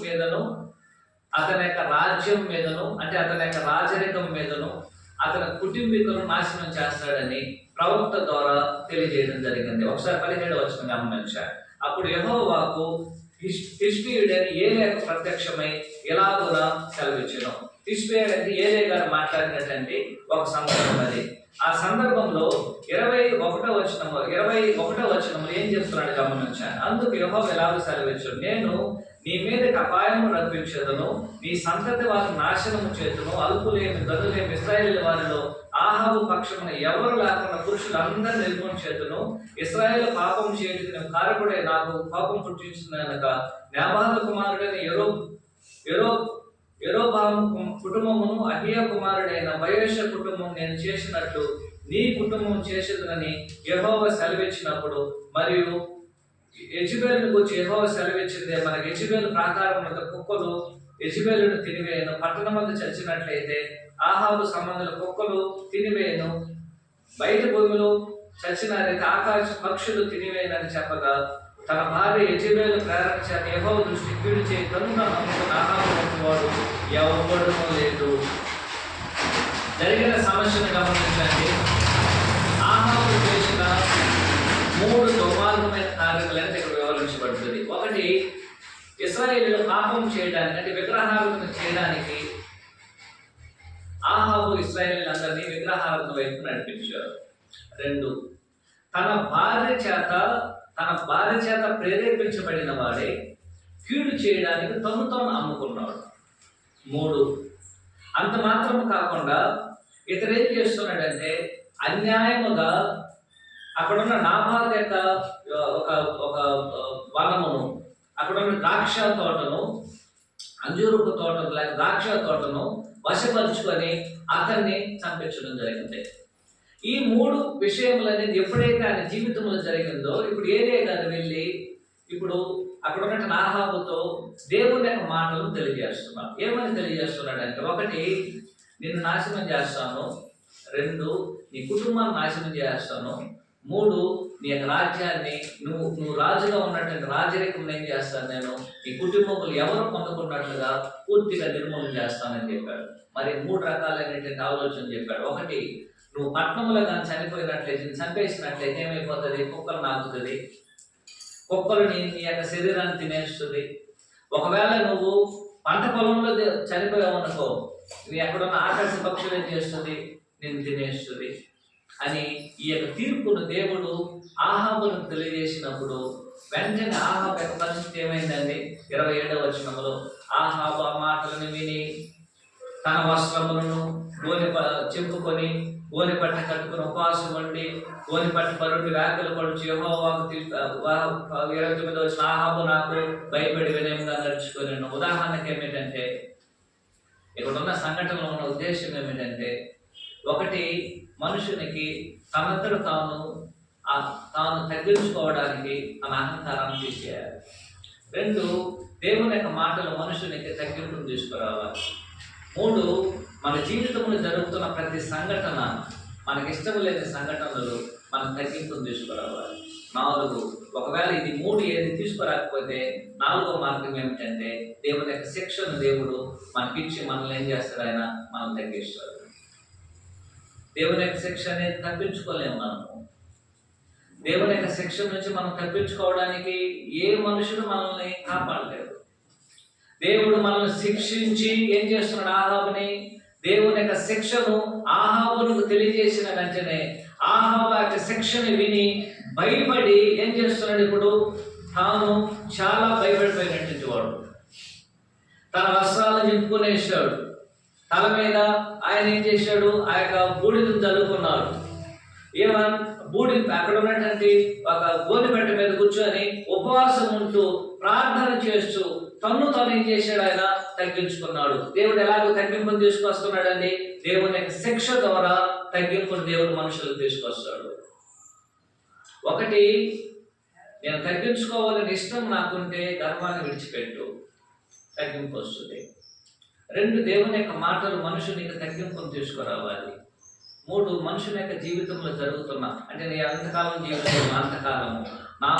మీదను అతని యొక్క రాజ్యం మీదను అంటే అతని యొక్క రాజరికం మీదను అతని కుటుంబీకులను నాశనం చేస్తాడని ప్రవక్త ద్వారా తెలియజేయడం జరిగింది. ఒకసారి 17వ వచనం గమనించాలి. అప్పుడు యెహోవాకు తిష్బీయుడైన ఏలే ప్రత్యక్షమై ఎలాగున సెలవిచ్చెను. తిష్బీయుడు అంటే ఏలే గారు మాట్లాడినటువంటి ఒక సందర్భం అది. ఆ సందర్భంలో 21వ వచనంలో ఏం చెప్తున్నాడు గమనించాను. అందుకు యెహోవా ఎలాగో సెలవిచ్చాడు, నేను నీ మీదకి అపాయము రప్పించేదను, నీ సంతతి వారిని నాశనము చేతును, అల్పులేమి గదులేమి ఇశ్రాయేలు వారిలో ఆహాబు పక్షమున ఎవరు లేకుండా పురుషులందరూ నిర్మూలించేతును. ఇశ్రాయేలు పాపం చేయడానికి కారకుడే నాకు పాపం పుట్టించినక నాబాలు కుమారుడైన యెరోబాము కుటుంబమును అహియా కుమారుడైన బయోష కుటుంబం నేను చేసినట్లు నీ కుటుంబం చేసేదని యెహోవా సెలవిచ్చినప్పుడు, మరియు యెజబెలును గురించి యెహోవా సెలవిచ్చిందే, మనకి యెజబెలు ప్రాకారం కుక్కలు యెజబెలును తినివేయను, పట్టణమందు చచ్చినట్లయితే ఆహాబు సంబంధుల కుక్కలు తినివేయను, బయట భూమిలో చచ్చినారైతే ఆకాశ పక్షులు తినివేయనని చెప్పగా తన భార్య యెజబెలు ప్రేరణ చేత యెహోవా దృష్టి కీడు చేయి కనుక నమ్ముకున్న ఆహాబు వాడు ఎవడూ లేదు. జరిగిన సమస్యను గమనించండి. ఆహాబు చేసిన 3 దుర్మార్గమైన కార్యములను ఇక్కడ వివరించబడుతుంది. ఒకటి, ఇశ్రాయేలు పాపం చేయడానికి అంటే విగ్రహారాధన చేయడానికి ఆహాబు ఇశ్రాయేలీలందరినీ విగ్రహారాధన వైపు నడిపించారు. 2, తన భార్య చేత ప్రేరేపించబడిన వాడే కీడు చేయడానికి తాను అమ్ముకున్నాడు. 3, అంత మాత్రం కాకుండా ఇతను ఏం చేస్తున్నాడంటే అన్యాయముగా అక్కడున్న నాబాలు యొక్క ఒక వనమును, అక్కడున్న ద్రాక్ష తోటను, అంజూరపు తోటను లేక ద్రాక్ష తోటను వశపరుచుకొని అతన్ని చంపించడం జరిగింది. ఈ 3 విషయములు అనేది ఎప్పుడైతే ఆయన జీవితంలో జరిగిందో, ఇప్పుడు ఏరియా గారు వెళ్ళి ఇప్పుడు అక్కడ ఉన్నట్టు ఆహాబుతో దేవుని యొక్క మాటలు తెలియజేస్తున్నాడు. ఏమని తెలియజేస్తున్నాడంటే, 1, నిన్ను నాశనం చేస్తాను, 2, నీ కుటుంబాన్ని నాశనం చేస్తాను, 3, నీ యొక్క రాజ్యాన్ని నువ్వు రాజుగా ఉన్నటువంటి రాజరికం ఏం చేస్తాను, నేను నీ కుటుంబములు ఎవరు పొందుకున్నట్లుగా పూర్తిగా నిర్మూలన చేస్తానని చెప్పాడు. మరి 3 రకాలైనటువంటి ఆలోచన చెప్పాడు. 1, నువ్వు పట్టణంలో కానీ చనిపోయినట్లయితే, చంపేసినట్లయితే ఏమైపోతుంది, కుక్కలు నాకుతుంది, కుక్కలు నీ యొక్క శరీరాన్ని తినేస్తుంది. ఒకవేళ నువ్వు పంట పొలంలో చనిపోయావనుకో, నీ ఎక్కడున్న ఆకాశ పక్షులు ఏం చేస్తుంది, నేను తినేస్తుంది అని ఈ యొక్క తీర్పును దేవుడు ఆహాబును తెలియజేసినప్పుడు వెంటనే ఆహాబు యొక్క పరిస్థితి ఏమైందండి? 27వ వచనంలో ఆహాబు ఆ మాటలను విని తన వస్త్రములను చింపుకొని గోనెపట్ట కట్టుకుని ఉపవాసం ఉండి గోనెపట్ట పరుడి వ్యాఖ్యలు పడుచు యెహోవాకు 29వ వచనం ఆహాబు నాకు భయపడి వినయంగా నడుచుకొని. ఉదాహరణకి ఏమిటంటే, ఇక్కడ ఉన్న సంఘటనలో ఉన్న ఉద్దేశం ఏమిటంటే, 1, మనుషునికి తనంతట తాను తగ్గించుకోవడానికి తన అహంకారాన్ని తీసేయాలి. 2, దేవుని యొక్క మాటలు మనుషునికి తగ్గింపును తీసుకురావాలి. 3, మన జీవితంలో జరుగుతున్న ప్రతి సంఘటన, మనకి ఇష్టం లేని సంఘటనలు మనం తగ్గింపును తీసుకురావాలి. 4, ఒకవేళ ఇది 3 ఏది తీసుకురాకపోతే 4వ మార్గం ఏమిటంటే, దేవుని యొక్క శిక్షను దేవుడు మనకిచ్చి మనల్ని ఏం చేస్తాడు, ఆయన మనం తగ్గిస్తాడు. దేవుని యొక్క శిక్ష అనేది తప్పించుకోలేము మనము. దేవుని యొక్క శిక్ష నుంచి మనం తప్పించుకోవడానికి ఏ మనుషుడు మనల్ని కాపాడలేడు. దేవుడు మనల్ని శిక్షించి ఏం చేస్తున్నాడు? ఆహాబుని దేవుని యొక్క శిక్షను ఆహాబునకు తెలియజేసిన వెంటనే ఆహాబు యొక్క శిక్షని విని భయపడి ఏం చేస్తున్నాడు? ఇప్పుడు తాను చాలా భయపడిపోయినటువంటి వాడు. తన వస్త్రాలను చింపుకునేసాడు. తల మీద ఆయన ఏం చేశాడు? ఆ యొక్క బూడిదను చల్లుకున్నాడు. బూడి అక్కడ ఉన్నటువంటి ఒక గోనెపెట్ట మీద కూర్చొని ఉపవాసం ఉంటూ ప్రార్థన చేస్తూ తను ఏం చేశాడు? ఆయన తగ్గించుకున్నాడు. దేవుడు ఎలాగో తగ్గింపును తీసుకొస్తున్నాడండి? దేవుని యొక్క శిక్ష ద్వారా తగ్గింపును దేవుడు మనుషులకు తీసుకొస్తాడు. ఒకటి, నేను తగ్గించుకోవాలని ఇష్టం నాకుంటే గర్వాన్ని విడిచిపెట్టు, తగ్గింపు వస్తుంది. 2, దేవుని యొక్క మాటలు మనుషునికి తగ్గింపును తీసుకురావాలి. 3, మనుషుల యొక్క జీవితంలో జరుగుతున్న, అంటే నేను అంతకాలం జీవితంలో అంతకాలము నా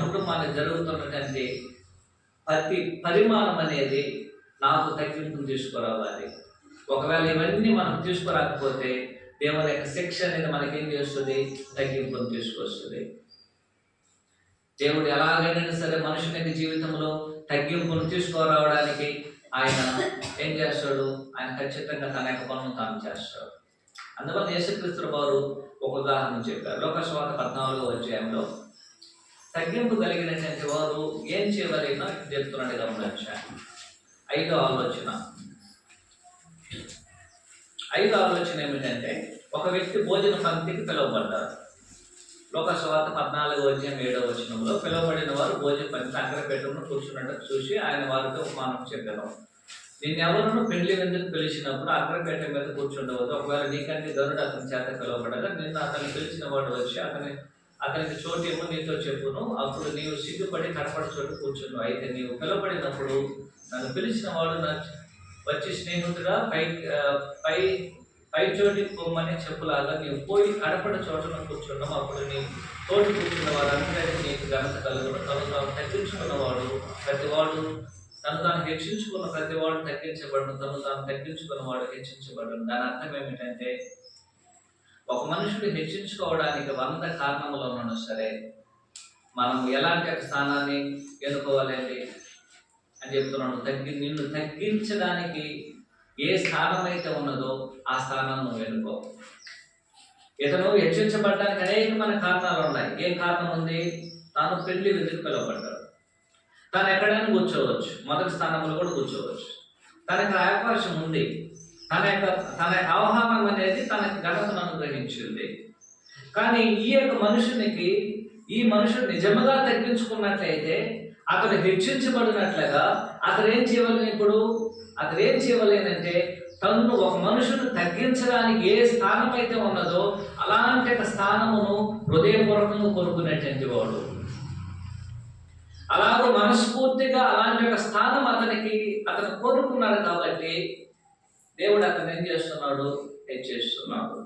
కుటుంబానికి జరుగుతున్నటువంటి ప్రతి పరిమాణం అనేది నాకు తగ్గింపును తీసుకురావాలి. ఒకవేళ ఇవన్నీ మనం తీసుకురాకపోతే దేవుని యొక్క శిక్ష అనేది మనకేం చేస్తుంది? తగ్గింపును తీసుకొస్తుంది. దేవుడు ఎలాగైనా సరే మనుషుని యొక్క జీవితంలో తగ్గింపును తీసుకురావడానికి ఆయన ఏం చేస్తాడు? ఆయన ఖచ్చితంగా తన యొక్క పనులను తాను చేస్తాడు. అందువల్ల యేసుక్రీస్తు వారు ఒక ఉదాహరణ చెప్పారు. లోకసువార్త 14వ అధ్యాయంలో తగ్గింపు కలిగినటువంటి వారు ఏం చేయవలెనో చెప్తున్నాడు. గమనించాలి. 5వ ఆలోచన ఏమిటంటే, ఒక వ్యక్తి భోజన పంక్తికి పిలువబడ్డారు. లోకసువార్త 14వ అధ్యాయం 7వ వచనంలో పిలువబడిన వారు భోజన పంక్తి అగ్రపీఠంలో కూర్చున్నట్టు చూసి ఆయన వారితో ఉపమానం చెప్పారు. నేను ఎవరినో పెళ్లి విందుకు పిలిచినప్పుడు అగ్రపేట మీద కూర్చుండవద్దు. ఒకవేళ నీకంటే గరుడు అతని చేత పిలువబడగా నిన్ను అతన్ని పిలిచిన వాడు వచ్చి అతనికి చోటేమో నీతో చెప్పును. అప్పుడు నీవు సిగ్గుపడి కనపడి చోటు కూర్చును. అయితే నీవు పిలువబడినప్పుడు నన్ను పిలిచిన వాడు వచ్చి స్నేహితుడా పై చోటికి పొమ్మని చెప్పులాగా నీవు పోయి కడపడి చోటను కూర్చున్నావు. అప్పుడు నీ తోటి కూర్చున్న వారందరికీ నీకు ఘనత కలుగును. తను తగ్గించుకున్నవాడు ప్రతివాడు తను తాను హెచ్చించుకున్న ప్రతివాడు తగ్గించబడను, తను తాను తగ్గించుకున్న వాడు హెచ్చించబడను. దాని అర్థం ఏమిటంటే, ఒక మనుషుడు హెచ్చించుకోవడానికి 100 కారణములు ఉన్నా సరే మనం ఎలాంటి స్థానాన్ని ఎన్నుకోవాలండి అని చెప్తున్నాడు. నిన్ను తగ్గించడానికి ఏ స్థానం అయితే ఉన్నదో ఆ స్థానాన్ని నువ్వు ఎన్నుకో. ఇతను హెచ్చించబడడానికి అనేకమైన కారణాలు ఉన్నాయి. ఏ కారణం ఉంది? తాను పెళ్లి విందుకు పిలువబడ్డాడు. తను ఎక్కడైనా కూర్చోవచ్చు, మొదటి స్థానంలో కూడా కూర్చోవచ్చు. తనకు అవకాశం ఉంది. తన ఆహ్వానం అనేది తనకు ఘనతను అనుగ్రహించింది. కానీ ఈ మనుషుడు నిజముగా తగ్గించుకున్నట్లయితే, అతడు హెచ్చించబడినట్లుగా అతడు ఏం చేయవలేనంటే తను ఒక మనుషుడు తగ్గించడానికి ఏ స్థానం అయితే ఉన్నదో అలాంటి ఒక స్థానమును హృదయపూర్వకంగా కోరుకునేటువంటి వాడు. అలాగే మనస్ఫూర్తిగా అలాంటి ఒక స్థానం అతను కోరుకున్నాడు. కాబట్టి దేవుడు అతను ఏం చేస్తున్నాడు? హెచ్చిస్తున్నాడు.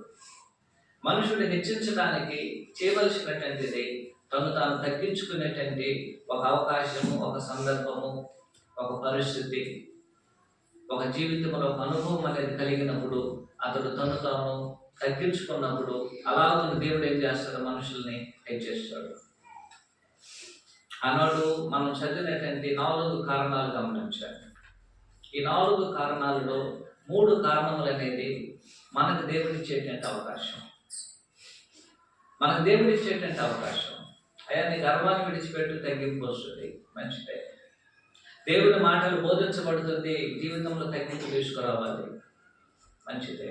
మనుషుడు హెచ్చించడానికి చేయవలసినటువంటిది తను తాను తగ్గించుకునేటువంటి ఒక అవకాశము, ఒక సందర్భము, ఒక పరిస్థితి, ఒక జీవితంలో ఒక అనుభవం అనేది కలిగినప్పుడు అతడు తను తాను తగ్గించుకున్నప్పుడు అలాగే దేవుడు ఏం చేస్తాడు? మనుషుల్ని హెచ్చిస్తాడు. ఆనాడు మనం చదివినటువంటి 4 కారణాలు గమనించాలి. ఈ 4 కారణాలలో 3 కారణములు అనేది మనకు దేవుడిచ్చేటువంటి అవకాశం. అయ్యా, నీ గర్వాన్ని విడిచిపెట్టు, తగ్గింపు వస్తుంది, మంచిదే. దేవుడి మాటలు బోధించబడుతుంది, జీవితంలో తగ్గింపు తీసుకురావాలి, మంచిదే.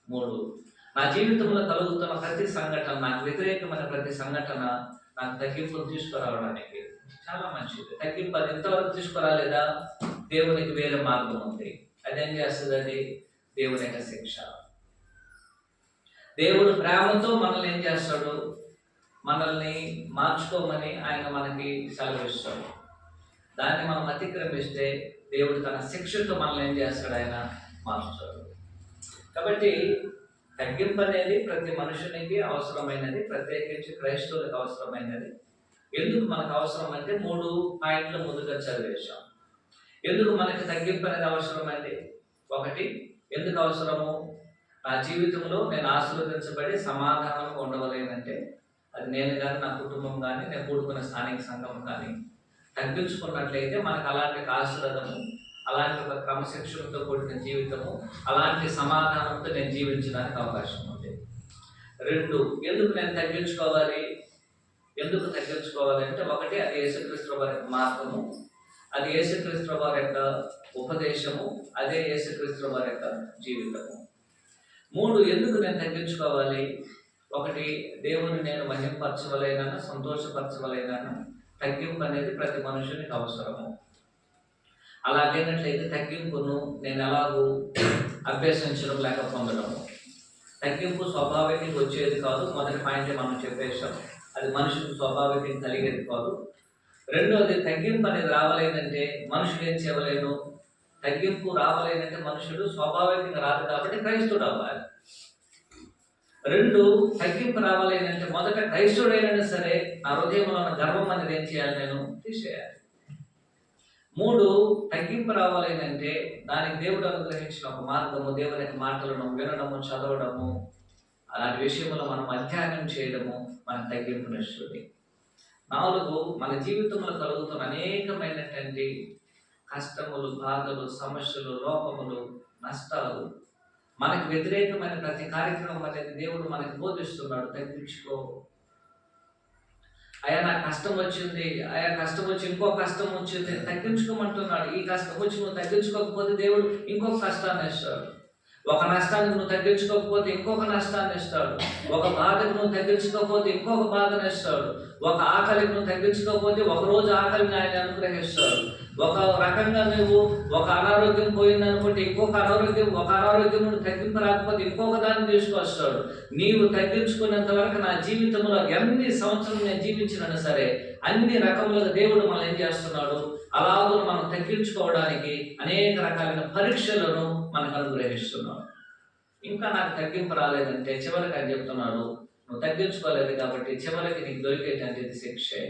3, నా జీవితంలో కలుగుతున్న ప్రతి సంఘటన, నాకు వ్యతిరేకమైన ప్రతి సంఘటన నాకు తగ్గింపును తీసుకురావడానికి చాలా మంచిది. తగ్గింపు అది ఎంతవరకు తీసుకురాలేదా? దేవునికి వేరే మార్గం ఉంది. అదేం చేస్తుందండి? దేవుని యొక్క శిక్ష. దేవుడు ప్రేమతో మనల్ని ఏం చేస్తాడు? మనల్ని మార్చుకోమని ఆయన మనకి సెలవిస్తాడు. దాన్ని మనం అతిక్రమిస్తే దేవుడు తన శిక్షతో మనల్ని ఏం చేస్తాడు? ఆయన మార్చుతాడు. కాబట్టి తగ్గింపు అనేది ప్రతి మనుషునికి అవసరమైనది, ప్రత్యేకించి క్రైస్తవులకు అవసరమైనది. ఎందుకు మనకు అవసరం అంటే 3 పాయింట్లు ముందుగా చదివేశాం. ఎందుకు మనకి తగ్గింపు అనేది అవసరమండి? 1, ఎందుకు అవసరము? నా జీవితంలో నేను ఆశీర్వదించబడి సమాధానంగా ఉండవలేనంటే అది నేను కానీ, నా కుటుంబం కానీ, నేను కూడుకున్న స్థానిక సంఘం కానీ తగ్గించుకున్నట్లయితే మనకు అలాంటి ఆశీర్వాదము, అలాంటి ఒక క్రమశిక్షణతో కూడిన జీవితము, అలాంటి సమాధానంతో నేను జీవించడానికి అవకాశం ఉంది. 2, ఎందుకు నేను తగ్గించుకోవాలి? ఎందుకు తగ్గించుకోవాలి అంటే, ఒకటి అది యేసుక్రీస్తు వారి యొక్క మార్గము, అది యేసుక్రీస్తు వారి యొక్క ఉపదేశము, అదే యేసుక్రీస్తు వారి యొక్క జీవితము. 3, ఎందుకు నేను తగ్గించుకోవాలి? ఒకటి, దేవుని నేను మహిమపరచవలైనాను, సంతోషపరచవలైనాను. తగ్గింపు అనేది ప్రతి మనుషునికి అవసరము. అలాగైనట్లయితే తగ్గింపును నేను ఎలాగూ అభ్యసించడం లేక పొందడము. తగ్గింపు స్వాభావికంగా వచ్చేది కాదు. మొదటి పాయింట్ మనం చెప్పేసాం, అది మనుషులకు స్వాభావికంగా కలిగేది కాదు. 2వది, తగ్గింపు అనేది రావాలేదంటే మనుషులు ఏం చేయలేను. తగ్గింపు రావాలేదంటే మనుషుడు స్వాభావికంగా రాదు కాబట్టి క్రైస్తవుడు అవ్వాలి. 2, తగ్గింపు రావాలేదంటే మొదట క్రైస్తవుడైనా సరే నా హృదయంలో ఉన్న గర్వం అనేది ఏం చేయాలి, నేను తీసేయాలి. 3, తగ్గింపు రావాలేనంటే దానికి దేవుడు అనుగ్రహించిన ఒక మార్గము, దేవుని యొక్క మాటలను వినడము, చదవడము, అలాంటి విషయంలో మనం అధ్యయనం చేయడము మనకు తగ్గింపునిస్తుంది. 4, మన జీవితంలో కలుగుతున్న అనేకమైనటువంటి కష్టములు, బాధలు, సమస్యలు, లోపములు, నష్టాలు, మనకు వ్యతిరేకమైన ప్రతి కార్యక్రమం అనేది దేవుడు మనకు బోధిస్తున్నాడు. తగ్గించుకో అయ్యా, నాకు కష్టం వచ్చింది, అయ్యా కష్టం వచ్చి ఇంకో కష్టం వచ్చింది, తగ్గించుకోమంటున్నాడు. ఈ కష్టం వచ్చి నువ్వు తగ్గించుకోకపోతే దేవుడు ఇంకొక కష్టాన్ని ఇస్తాడు. ఒక నష్టానికి నువ్వు తగ్గించుకోకపోతే ఇంకొక నష్టాన్ని ఇస్తాడు. ఒక బాధకు నువ్వు తగ్గించుకోకపోతే ఇంకొక బాధను ఇస్తాడు. ఒక ఆకలికి నువ్వు తగ్గించుకోకపోతే ఒక రోజు ఆకలిని ఆయన అనుగ్రహిస్తాడు. ఒక రకంగా నువ్వు ఒక అనారోగ్యం పోయిందనుకుంటే ఇంకొక అనారోగ్యం నువ్వు తగ్గింపు రాకపోతే ఇంకొక దాన్ని తీసుకొస్తాడు. నీవు తగ్గించుకునేంత వరకు నా జీవితంలో ఎన్ని సంవత్సరాలు నేను జీవించినా సరే అన్ని రకములుగా దేవుడు మనం ఏం చేస్తున్నాడు, అలాగే మనం తగ్గించుకోవడానికి అనేక రకాలైన పరీక్షలను మనకు అనుగ్రహిస్తున్నాడు. ఇంకా నాకు తగ్గింపు రాలేదంటే చివరికి అని చెప్తున్నాడు, నువ్వు తగ్గించుకోలేదు కాబట్టి చివరికి నీకు దొరికేటంటే శిక్షే.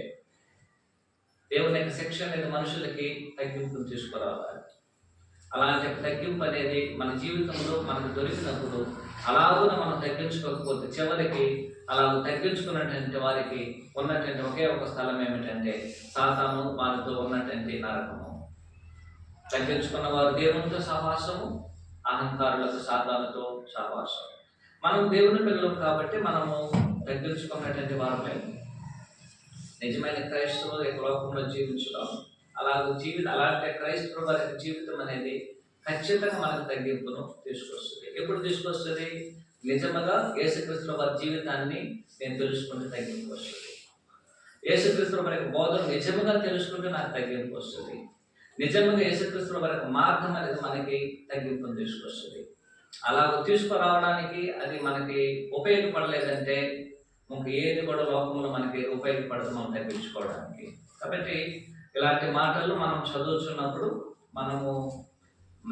దేవుని యొక్క శిక్ష అనేది మనుషులకి తగ్గింపును తీసుకురావాలి. అలాంటి తగ్గింపు అనేది మన జీవితంలో మనకు దొరికినప్పుడు అలాగున మనం తగ్గించుకోకపోతే చివరికి అలా తగ్గించుకున్నటువంటి వారికి ఉన్నటువంటి ఒకే ఒక స్థలం ఏమిటంటే సాతాను వారితో ఉన్నటువంటి నరకము. తగ్గించుకున్న వారు దేవునితో సహవాసము, అహంకారులకు సాతానుతో సహవాసం. మనం దేవుని పిల్లలు కాబట్టి మనము తగ్గించుకున్నటువంటి వారమే నిజమైన క్రైస్తవులు ఈ లోకంలో జీవించడం. అలాంటి క్రైస్తవ వారి జీవితం అనేది ఖచ్చితంగా మనకు తగ్గింపును తీసుకొస్తుంది. ఎప్పుడు తీసుకొస్తుంది? నిజంగా యేసుక్రీస్తు వారి జీవితాన్ని నేను తెలుసుకుంటే తగ్గింపు వస్తుంది. యేసుక్రీస్తు వారి యొక్క బోధన నిజంగా తెలుసుకుంటే నాకు తగ్గింపు వస్తుంది. నిజంగా యేసుక్రీస్తు వారి యొక్క మార్గం అనేది మనకి తగ్గింపును తీసుకొస్తుంది. అలాగ తీసుకురావడానికి అది మనకి ఉపయోగపడలేదంటే మనకి ఏది కూడా లోకంలో మనకి ఉపయోగపడదు మనం తగ్గించుకోవడానికి. కాబట్టి ఇలాంటి మాటలు మనం చదువుతున్నప్పుడు మనము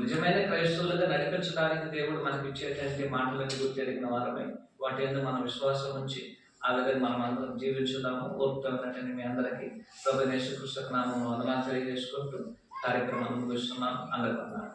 నిజమైన క్రైస్తవులుగా నడిపించడానికి దేవుడు మనకి ఇచ్చేటువంటి మాటలను గుర్తెరిగిన వారమై వాటి యందు మనం విశ్వాసం ఉంచి ఆ విధంగా మనం అందరం జీవించుదాము. కోరుతున్నటువంటి మీ అందరికీ ప్రభువైన యేసుక్రీస్తు నామములో వందనాలు తెలియజేసుకుంటూ కార్యక్రమాన్ని ముగిస్తున్నాను. అందరికీ వందనాలు.